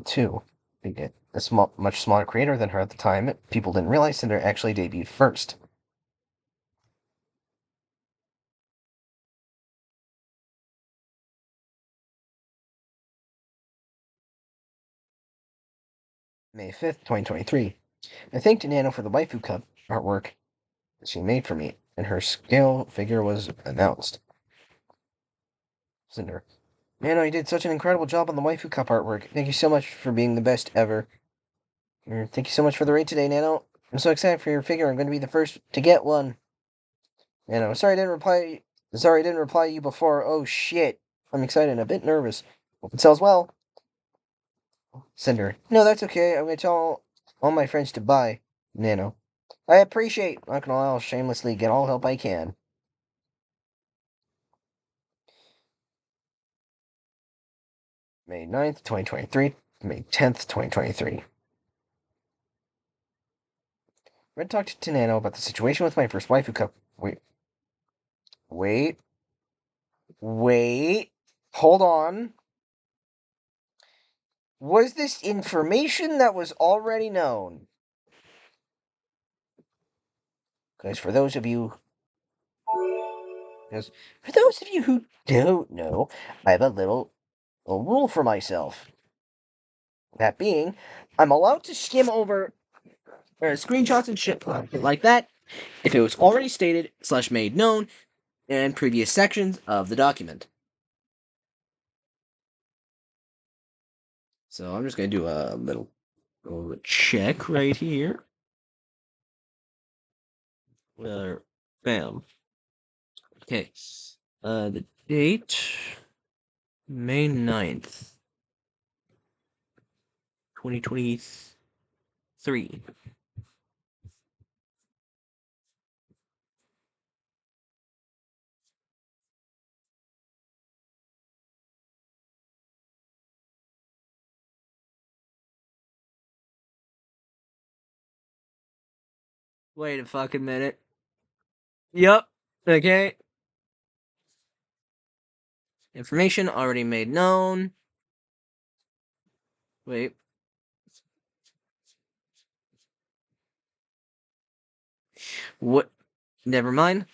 too. Being a much smaller creator than her at the time, people didn't realize Cinder actually debuted first. May 5th, 2023. I thanked Nano for the Waifu Cup artwork that she made for me, and her scale figure was announced. Cinder. Nano, you did such an incredible job on the Waifu Cup artwork. Thank you so much for being the best ever. Thank you so much for the raid today, Nano. I'm so excited for your figure. I'm going to be the first to get one. Nano, sorry I didn't reply to you before. Oh shit. I'm excited and a bit nervous. Hope it sells well. Cinder. No, that's okay. I'm gonna tell all my friends to buy Nano. I appreciate. Not gonna lie, I'll shamelessly get all help I can. May 9th, 2023. May 10th, 2023. Red talked to Nano about the situation with my first wife who cut. Wait. Hold on. Was this information that was already known? Because for those of you who don't know, I have a little rule for myself. That being, I'm allowed to skim over screenshots and shit like that if it was already stated / made known in previous sections of the document. So I'm just going to do a little check right here. Bam. Okay. The date, May 9th, 2023. Wait a fucking minute. Yup. Okay. Information already made known. Wait. What? Never mind.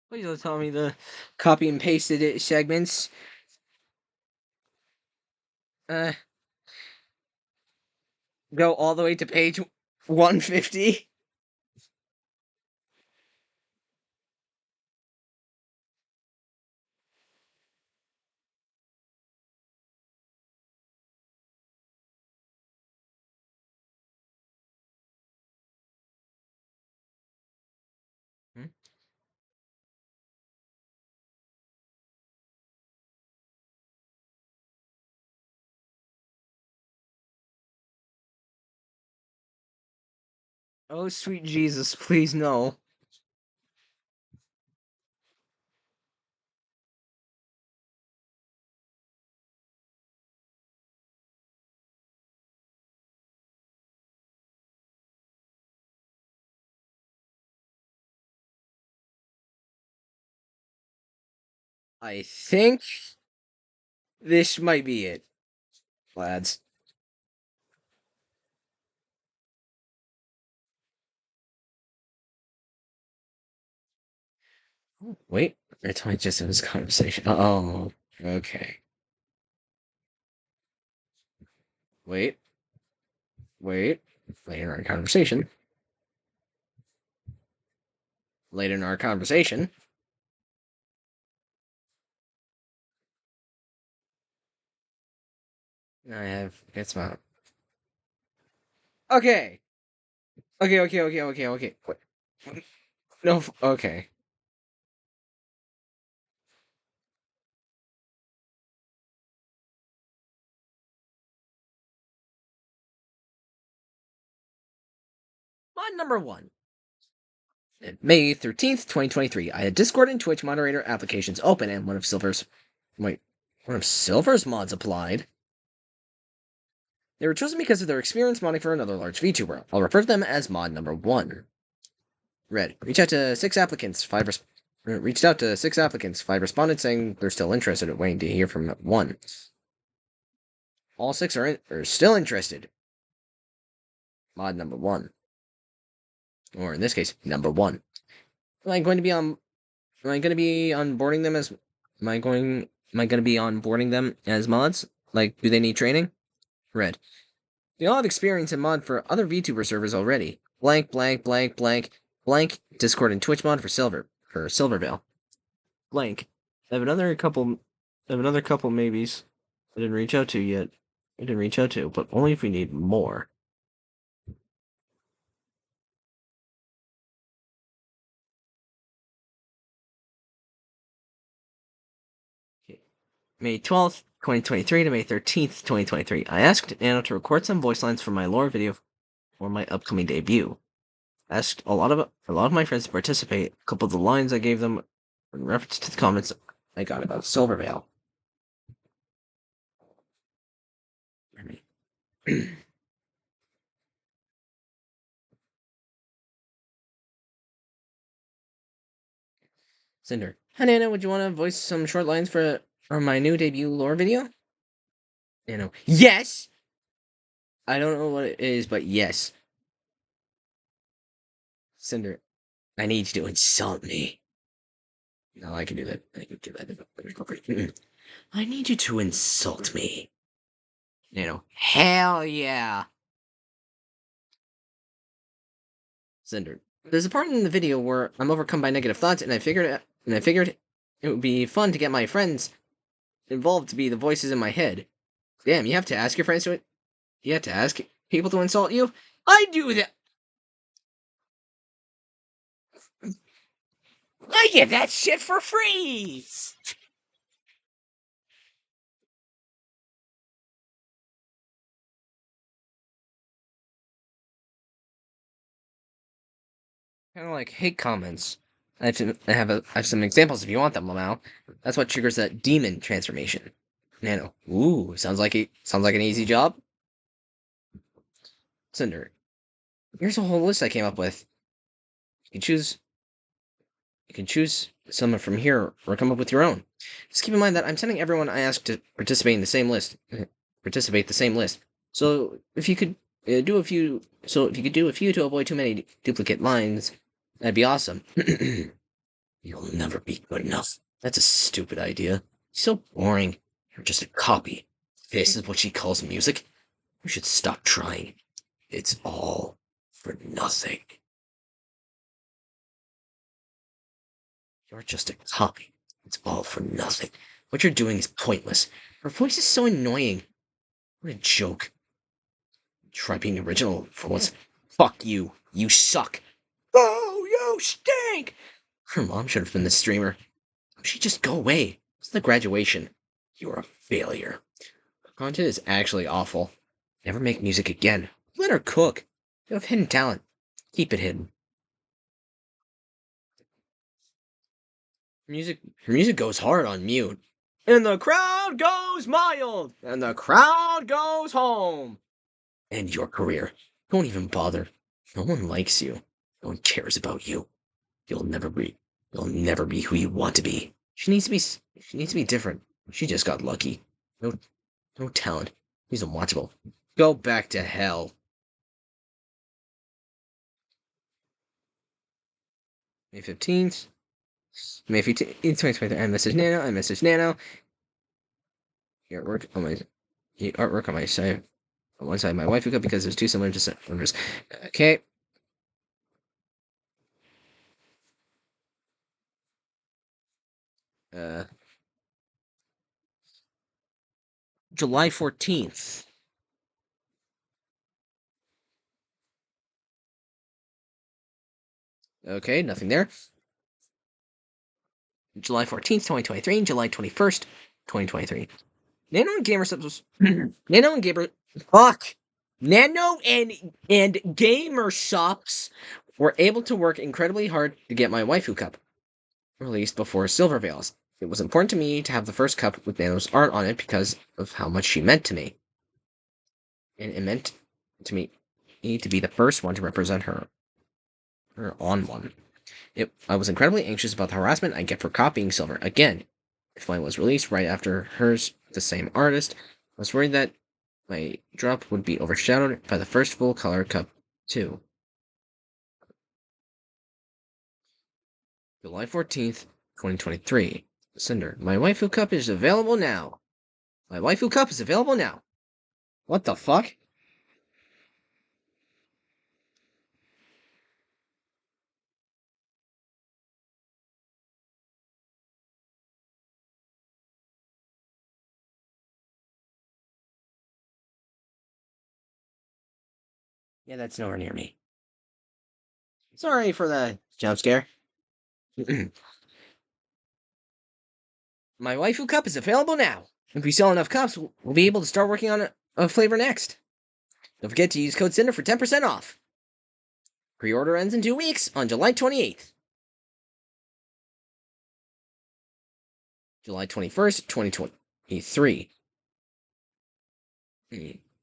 Please don't tell me the copy and pasted segments. Go all the way to page 150. Oh, sweet Jesus, please no. I think this might be it, lads. Wait, it's my just in this conversation. Oh, okay. Wait. Later in our conversation. Later in our conversation. It's not. Okay. Okay. Wait. No, okay. Mod number 1. May 13th, 2023. I had Discord and Twitch moderator applications open and one of Silver's mods applied. They were chosen because of their experience modding for another large VTuber. I'll refer to them as mod number 1. Red. Reached out to 6 applicants. 5 responded saying they're still interested and waiting to hear from 1. All 6 are still interested. Mod number 1. Or in this case, number 1. Am I going to be onboarding them as Am I going to be onboarding them as mods? Like, do they need training? Red. They all have experience in mod for other VTuber servers already. Blank, blank, blank, blank, blank. Discord and Twitch mod for Silvervale. Blank. I have another couple maybes I didn't reach out to yet. But only if we need more. Okay. May 12th, 2023 to May 13th, 2023. I asked Nano to record some voice lines for my lore video for my upcoming debut. I asked a lot of my friends to participate. A couple of the lines I gave them in reference to the comments I got about Silvervale. Cinder. Hi Nano, would you want to voice some short lines for my new debut lore video? Nano. Yes! I don't know what it is, but yes. Cinder. I need you to insult me. No, I can do that. I need you to insult me. Nano. Hell yeah. Cinder. There's a part in the video where I'm overcome by negative thoughts, and I figured it would be fun to get my friends involved to be the voices in my head. Damn, you have to ask your friends to you have to ask people to insult you? I do that. I get that shit for free. Kind of like hate comments. I have some examples if you want them, Lamau. That's what triggers that demon transformation. Nano. Ooh, sounds like an easy job. Cinder. Here's a whole list I came up with. You can choose some from here or come up with your own. Just keep in mind that I'm sending everyone I asked to participate in the same list. So if you could do a few to avoid too many duplicate lines, that'd be awesome. You'll never be good enough. That's a stupid idea. So boring. You're just a copy. This is what she calls music? You should stop trying. It's all for nothing. You're just a copy. It's all for nothing. What you're doing is pointless. Her voice is so annoying. What a joke. Try being original for once. Fuck you. You suck. Oh, you stink! Her mom should have been the streamer. She'd just go away. It's the graduation. You're a failure. Her content is actually awful. Never make music again. Let her cook. You have hidden talent. Keep it hidden. Her music goes hard on mute. And the crowd goes mild. And the crowd goes home. End your career. Don't even bother. No one likes you. No one cares about you. You'll never be who you want to be. She needs to be different. She just got lucky. No talent. She's unwatchable. Go back to hell. May 15th. May 15th, 2023. I message Nano. The artwork on my side. On one side, my wife got because it's too similar to set numbers. Okay. July 14th. Okay, nothing there. July 14th, 2023, July 21st, 2023. Nano and Gamer Subs Nano and Gamer Shops were able to work incredibly hard to get my waifu cup released before Silvervales. It was important to me to have the first cup with Nano's art on it because of how much she meant to me. And it meant to me to be the first one to represent her on one. I was incredibly anxious about the harassment I get for copying Silver. Again, if mine was released right after hers, the same artist, I was worried that my drop would be overshadowed by the first full color cup, too. July 14th, 2023. Cinder, my waifu cup is available now. My waifu cup is available now. What the fuck? Yeah, that's nowhere near me. Sorry for the jump scare. My waifu cup is available now. If we sell enough cups, we'll be able to start working on a flavor next. Don't forget to use code Cinder for 10% off. Pre-order ends in 2 weeks on July 28th. July 21st, 2023.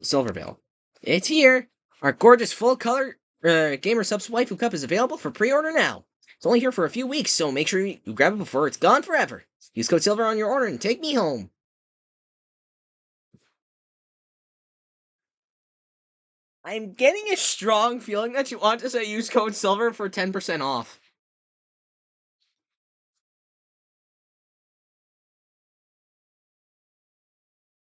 Silvervale. It's here! Our gorgeous full-color Gamer Subs waifu cup is available for pre-order now. It's only here for a few weeks, so make sure you grab it before it's gone forever. Use code Silver on your order and take me home. I'm getting a strong feeling that you want to say use code Silver for 10% off.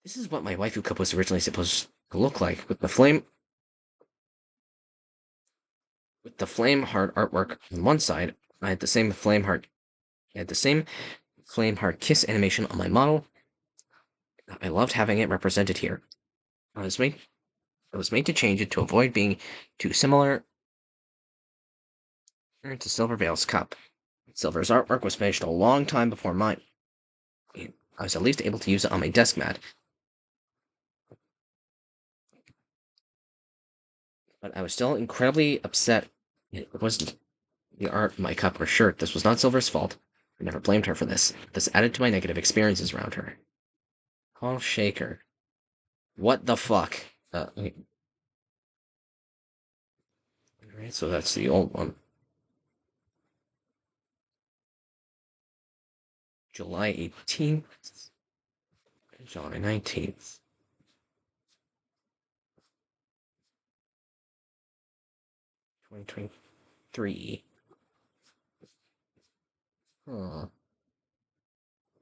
This is what my waifu cup was originally supposed to look like, with the flame heart artwork on one side. I had the same flame heart kiss animation on my model. I loved having it represented here. I was made to change it to avoid being too similar to Silvervale's cup. Silver's artwork was finished a long time before mine. I was at least able to use it on my desk mat. But I was still incredibly upset. It wasn't the art, my cup, or shirt. This was not Silver's fault. I never blamed her for this. This added to my negative experiences around her. Call Shaker. What the fuck? Wait. Alright, so that's the old one. July 18th. July 19th. $2023. Huh.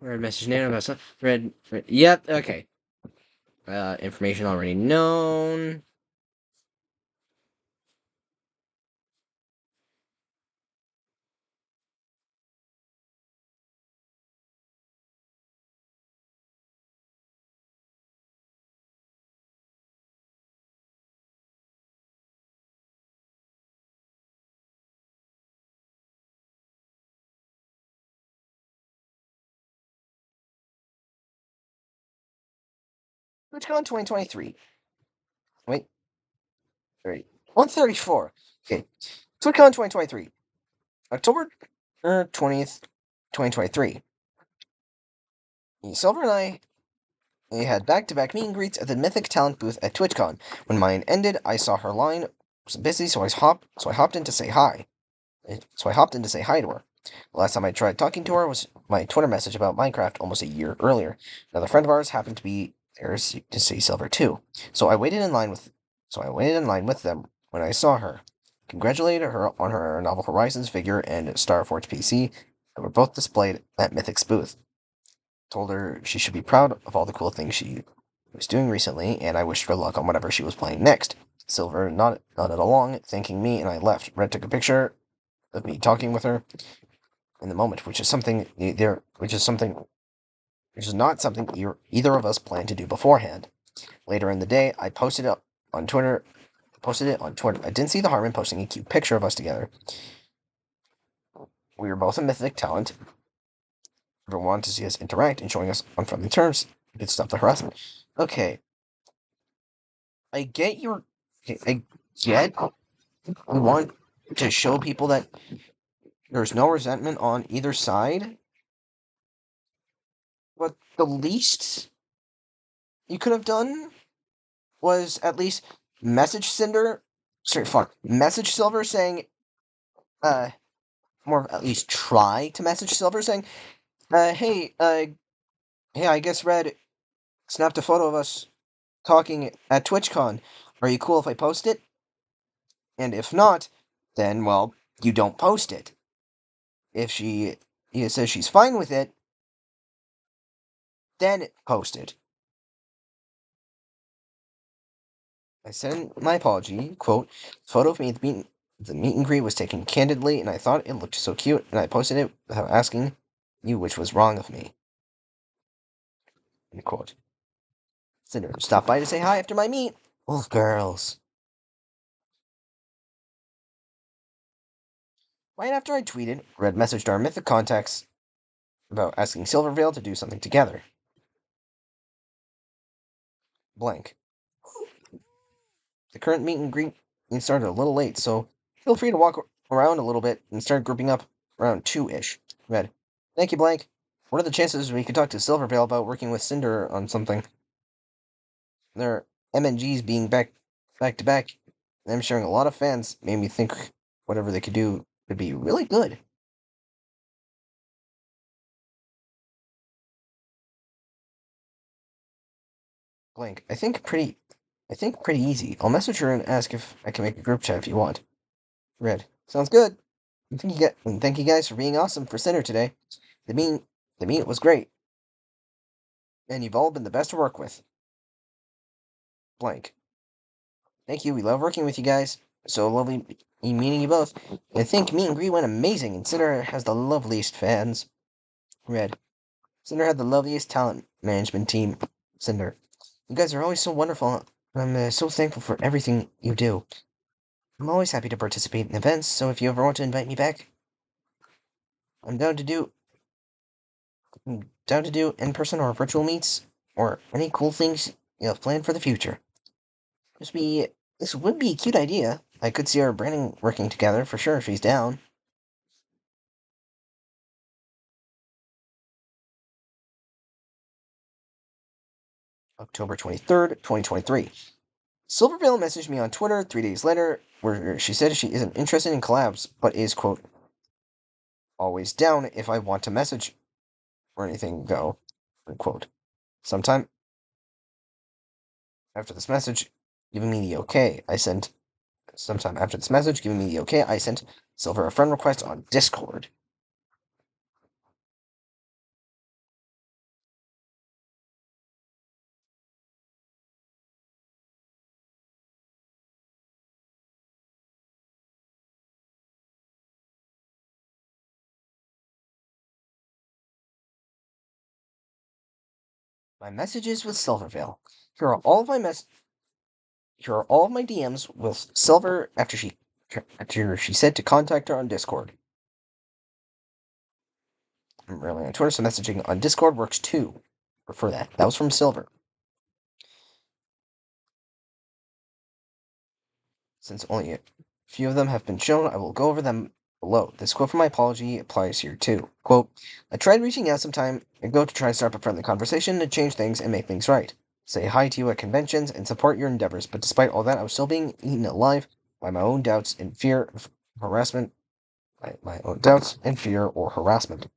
Red message name about stuff. Red. Yep, okay. Information already known. TwitchCon 2023. Wait. 134. Okay. TwitchCon 2023. October 20th, 2023. Silver and I had back-to-back meet and greets at the Mythic Talent booth at TwitchCon. When mine ended, I saw her line was busy, so I hopped in to say hi. So I hopped in to say hi to her. The last time I tried talking to her was my Twitter message about Minecraft almost a year earlier. Another friend of ours happened to be there to see Silver too. So I waited in line with them when I saw her. Congratulated her on her Novel Horizons figure and Starforge PC that were both displayed at Mythic's booth. Told her she should be proud of all the cool things she was doing recently, and I wished her luck on whatever she was playing next. Silver nodded along, thanking me, and I left. Red took a picture of me talking with her in the moment, which is not something either of us planned to do beforehand. Later in the day, I posted it on Twitter. I didn't see the harm in posting a cute picture of us together. We were both a Mythic Talent. Everyone wanted to see us interact and showing us on friendly terms. Good stuff, the harassment. Okay. I get you want to show people that there's no resentment on either side. But the least you could have done was at least message Silver saying, at least try to message Silver saying, hey, I guess Red snapped a photo of us talking at TwitchCon. Are you cool if I post it? And if not, then, well, you don't post it. If she says she's fine with it, then posted. I said in my apology, quote, photo of me at the meet and greet was taken candidly, and I thought it looked so cute, and I posted it without asking you, which was wrong of me. End quote. Cinder stopped by to say hi after my meet. Wolf girls. Right after I tweeted, Red messaged our mythic contacts about asking Silvervale to do something together. Blank. The current meet and greet started a little late, so feel free to walk around a little bit and start grouping up around 2-ish. Red. Thank you, Blank. What are the chances we could talk to Silvervale about working with Cinder on something? Their MNGs being back to back, and them sharing a lot of fans made me think whatever they could do would be really good. Blank. I think pretty easy. I'll message her and ask if I can make a group chat if you want. Red. Sounds good. Thank you guys for being awesome for Cinder today. The meet was great. And you've all been the best to work with. Blank. Thank you. We love working with you guys. So lovely meeting you both. I think meet and greet went amazing, and Cinder has the loveliest fans. Red. Cinder had the loveliest talent management team. Cinder. You guys are always so wonderful. I'm so thankful for everything you do. I'm always happy to participate in events, so if you ever want to invite me back, I'm down to do in-person or virtual meets, or any cool things you have planned for the future. This would be a cute idea. I could see our branding working together for sure if she's down. October 23rd, 2023. Silvervale messaged me on Twitter 3 days later, where she said she isn't interested in collabs, but is, quote, always down if I want to message or anything go, unquote. Sometime after this message, giving me the okay, I sent Silver a friend request on Discord. My messages with Silvervale. Here are all of my DMs with Silver after she said to contact her on Discord. I'm rarely on Twitter, so messaging on Discord works too. Prefer that. That was from Silver. Since only a few of them have been shown, I will go over them below. This quote from my apology applies here too. Quote, I tried reaching out some time ago to try and start up a friendly conversation to change things and make things right. Say hi to you at conventions and support your endeavors, but despite all that, I was still being eaten alive by my own doubts and fear of harassment. My own doubts and fear or harassment.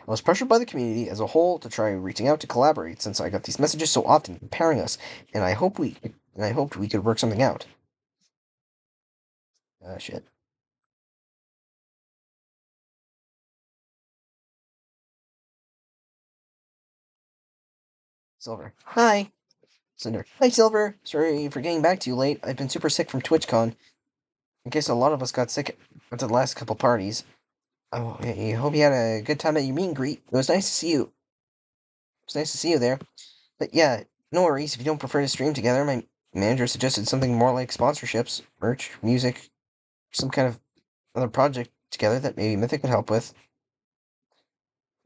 I was pressured by the community as a whole to try reaching out to collaborate since I got these messages so often comparing us, and I hoped we could work something out. Shit. Silver. Hi. Cinder. Hi, Silver. Sorry for getting back to you late. I've been super sick from TwitchCon. I guess a lot of us got sick after the last couple parties. Oh, I hope you had a good time at your meet and greet. It was nice to see you. It was nice to see you there. But yeah, no worries if you don't prefer to stream together. My manager suggested something more like sponsorships, merch, music, some kind of other project together that maybe Mythic could help with.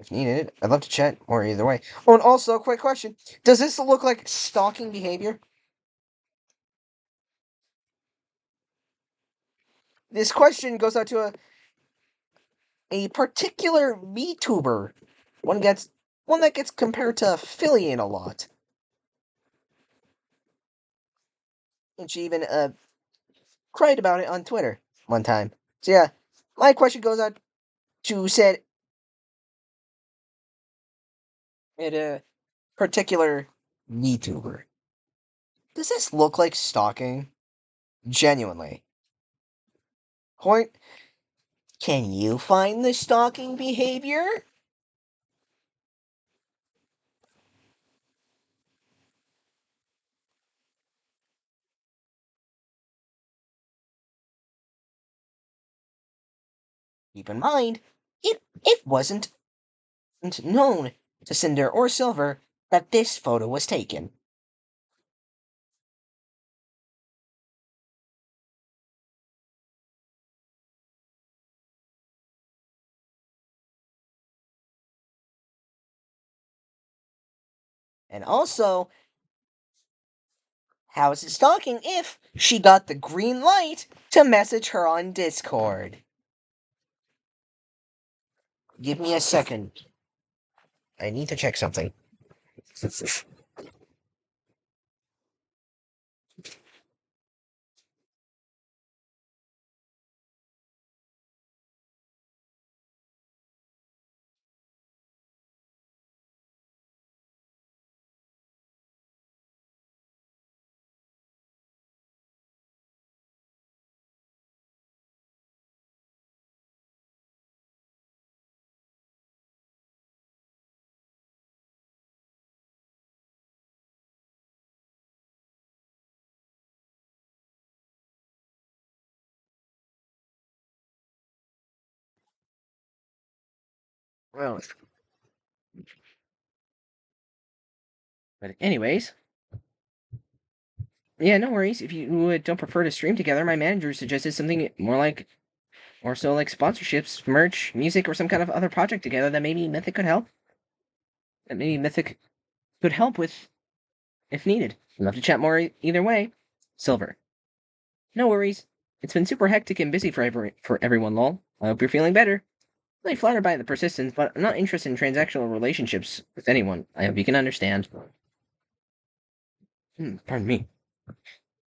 If needed, I'd love to chat more either way. Oh, and also, quick question. Does this look like stalking behavior? This question goes out to a particular VTuber. One that gets compared to Affiliate a lot. And she even cried about it on Twitter one time. So yeah, my question goes out to said a particular VTuber. Does this look like stalking? Genuinely. Point. Can you find the stalking behavior? Keep in mind, it wasn't known to Cinder or Silver that this photo was taken. And also, how is it stalking if she got the green light to message her on Discord? Give me a second. I need to check something. Well, but anyways, yeah, no worries. If you don't prefer to stream together, my manager suggested something more so like sponsorships, merch, music, or some kind of other project together that maybe Mythic could help. That maybe Mythic could help with, if needed. I'd love to chat more either way. Silver. No worries. It's been super hectic and busy for everyone, lol. I hope you're feeling better. Really flattered by the persistence, but I'm not interested in transactional relationships with anyone. I hope you can understand. Pardon me.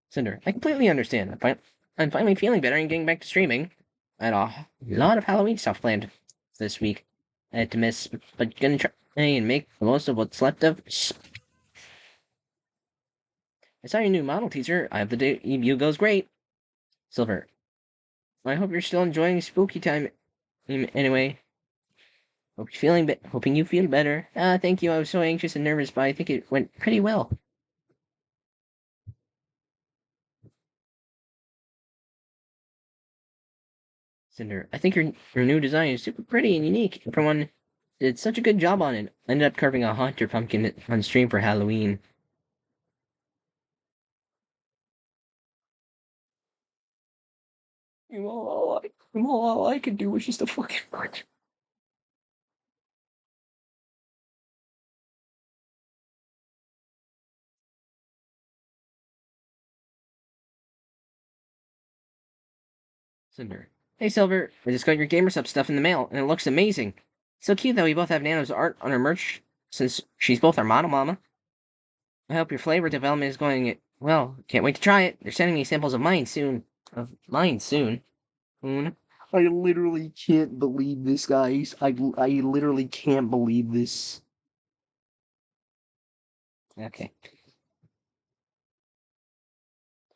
Cinder, I completely understand. I'm finally feeling better and getting back to streaming. I had a lot of Halloween stuff planned this week. I had to miss, but gonna try and make the most of what's left of. I saw your new model teaser. I hope the debut goes great. Silver. I hope you're still enjoying spooky time. Anyway. Hoping you feel better. Thank you. I was so anxious and nervous, but I think it went pretty well. Cinder, I think your new design is super pretty and unique. Everyone did such a good job on it. I ended up carving a haunter pumpkin on stream for Halloween. All I could do was just a fucking punch. Cinder. Hey Silver, I just got your GamerSup stuff in the mail, and it looks amazing. So cute that we both have Nano's art on our merch, since she's both our model mama. I hope your flavor development is going well. Can't wait to try it. They're sending me samples of mine soon. I literally can't believe this, guys. I literally can't believe this. Okay.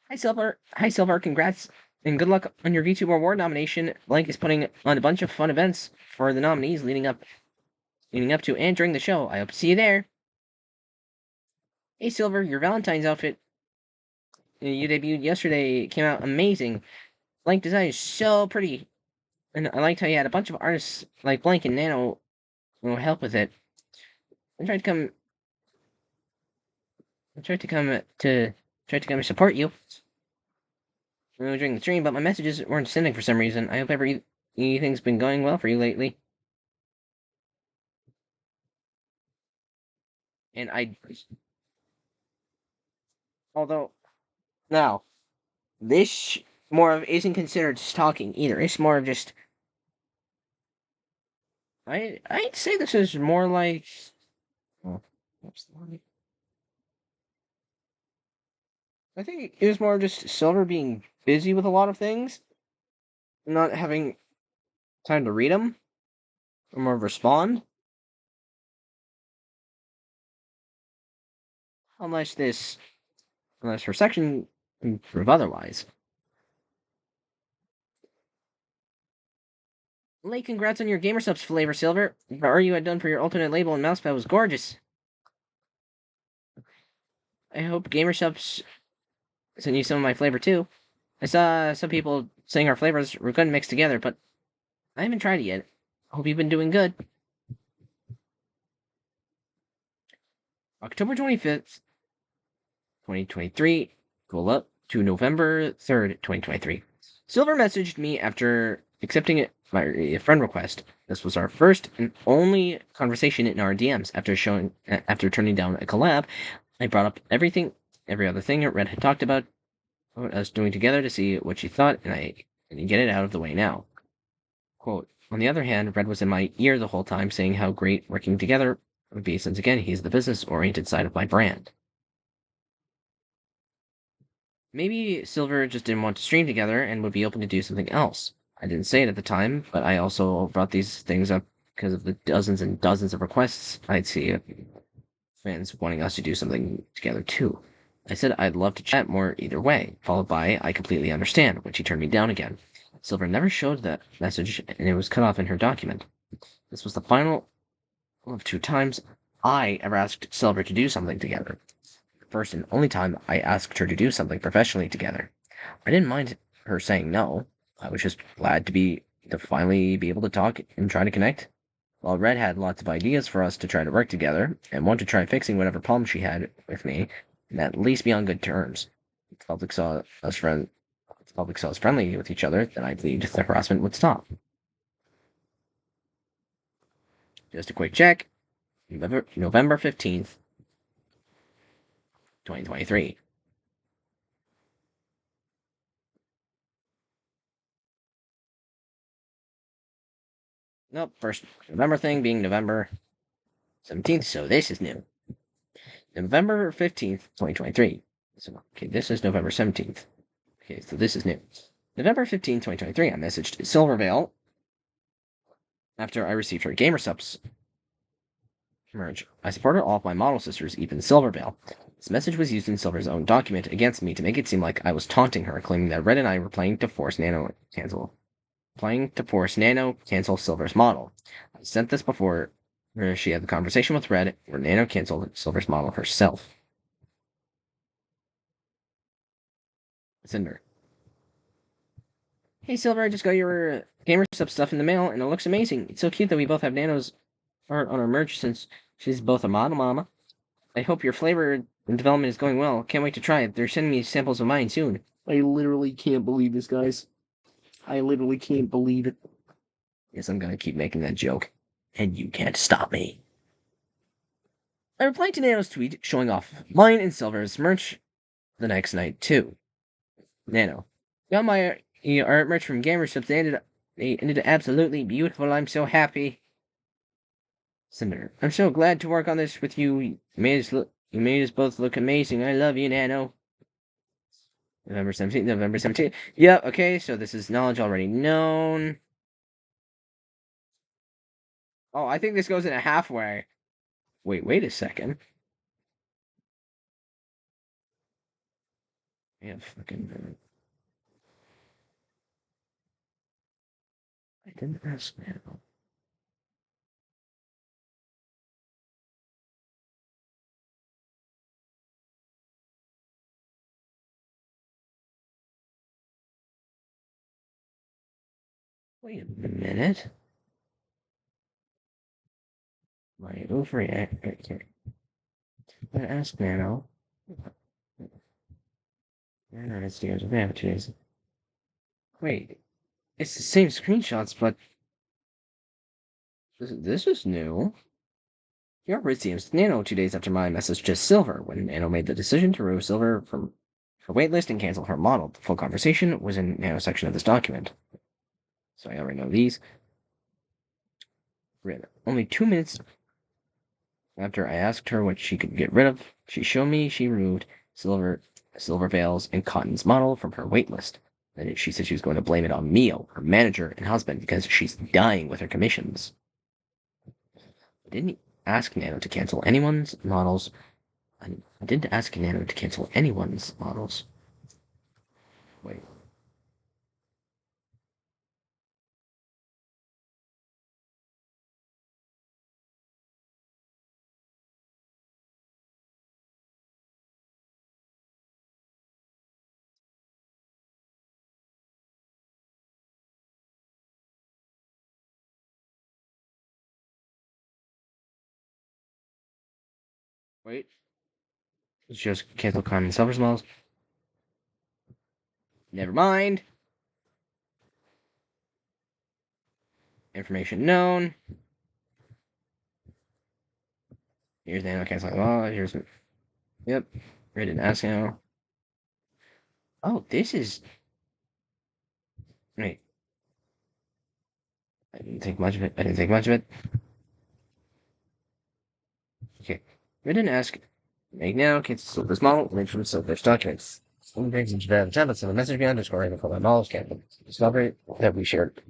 Hi Silver. Congrats and good luck on your VTuber Award nomination. Blank is putting on a bunch of fun events for the nominees leading up to and during the show. I hope to see you there. Hey Silver, your Valentine's outfit you debuted yesterday came out amazing. Blank design is so pretty. And I liked how you had a bunch of artists like Blank and Nano will help with it. I tried to come to support you during the stream, but my messages weren't sending for some reason. I hope everything's been going well for you lately. And although now this isn't considered stalking either. It's more of just I'd say this is more like I think it was more just Silver being busy with a lot of things, not having time to read them or more respond. Unless her section can prove otherwise. Late congrats on your GamerSubs flavor, Silver. The art you had done for your alternate label and mousepad was gorgeous. I hope GamerSubs sent you some of my flavor too. I saw some people saying our flavors were good mixed together, but I haven't tried it yet. Hope you've been doing good. October 25th, 2023. Scroll up to November 3rd, 2023. Silver messaged me after accepting my friend request. This was our first and only conversation in our DMs. After turning down a collab, I brought up every other thing Red had talked about us doing together to see what she thought, and get it out of the way now. Quote, on the other hand, Red was in my ear the whole time saying how great working together would be, since again, he's the business-oriented side of my brand. Maybe Silver just didn't want to stream together and would be open to do something else. I didn't say it at the time, but I also brought these things up because of the dozens and dozens of requests I'd see of fans wanting us to do something together too. I said I'd love to chat more either way, followed by I completely understand, when she turned me down again. Silver never showed that message, and it was cut off in her document. This was the final of 2 times I ever asked Silver to do something together. The first and only time I asked her to do something professionally together. I didn't mind her saying no. I was just glad to finally be able to talk and try to connect. While Red had lots of ideas for us to try to work together, and wanted to try fixing whatever problem she had with me, and at least be on good terms. If the public saw us friendly with each other, then I believed the harassment would stop. Just a quick check. November 15th, 2023. Nope, first November thing being November 17th, so this is new. November 15th, 2023. So, okay, this is November 17th. Okay, so this is new. November 15th, 2023, I messaged Silvervale after I received her GamerSupps merge. I supported all of my model sisters, even Silvervale. This message was used in Silver's own document against me to make it seem like I was taunting her, claiming that Red and I were planning to force Nano cancel Silver's model. I sent this before she had the conversation with Red, where Nano canceled Silver's model herself. Cinder. Hey Silver, I just got your GamerSupps stuff in the mail, and it looks amazing. It's so cute that we both have Nano's art on our merch, since she's both a model mama. I hope your flavor and development is going well. Can't wait to try it. They're sending me samples of mine soon. I literally can't believe this, guys. I literally can't believe it. Yes, I'm gonna keep making that joke. And you can't stop me. I replied to Nano's tweet showing off mine and Silver's merch the next night, too. Nano. Got my art merch from GamerSupps. They ended absolutely beautiful. I'm so happy. Cinder. I'm so glad to work on this with you. You made us both look amazing. I love you, Nano. November 17th. Yep, okay, so this is knowledge already known. Oh, I think this goes in a halfway. Wait a second. Yeah, fucking... I didn't ask Nano. Wait a minute. My overreact. Okay. I asked Nano. Nano has to go to Vantages. Wait. It's the same screenshots, but this is new. Your resumes Nano 2 days after my message to Silver, when Nano made the decision to remove Silver from her waitlist and cancel her model. The full conversation was in Nano's section of this document. So I already know these. Only 2 minutes after I asked her what she could get rid of, she showed me she removed Silvervale's and Cotton's model from her waitlist. Then she said she was going to blame it on Mio, her manager and husband, because she's dying with her commissions. I didn't ask Nano to cancel anyone's models. I didn't ask Nano to cancel anyone's models. Wait. Wait. Let's just cancel common silver smells. Never mind. Information known. Here's the animal cancel law. Here's. Yep. Written ask now. Oh, this is. Wait. I didn't think much of it. Okay. Written ask. Make now. Cancel silver's model. Read from silver's documents. Some brings into the tablets and the message beyond underscore even for my models can discover that we shared.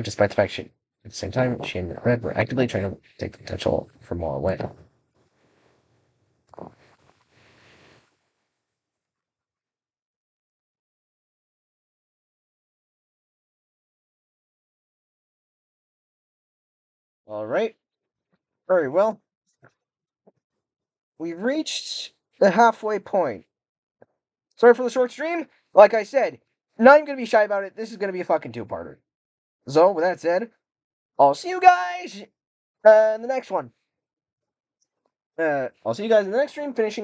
Despite the fact she, at the same time, she and Red were actively trying to take the potential for more away. All right. Very well. We've reached the halfway point. Sorry for the short stream. Like I said, not even going to be shy about it. This is going to be a fucking two-parter. So, with that said, I'll see you guys in the next one. I'll see you guys in the next stream, finishing up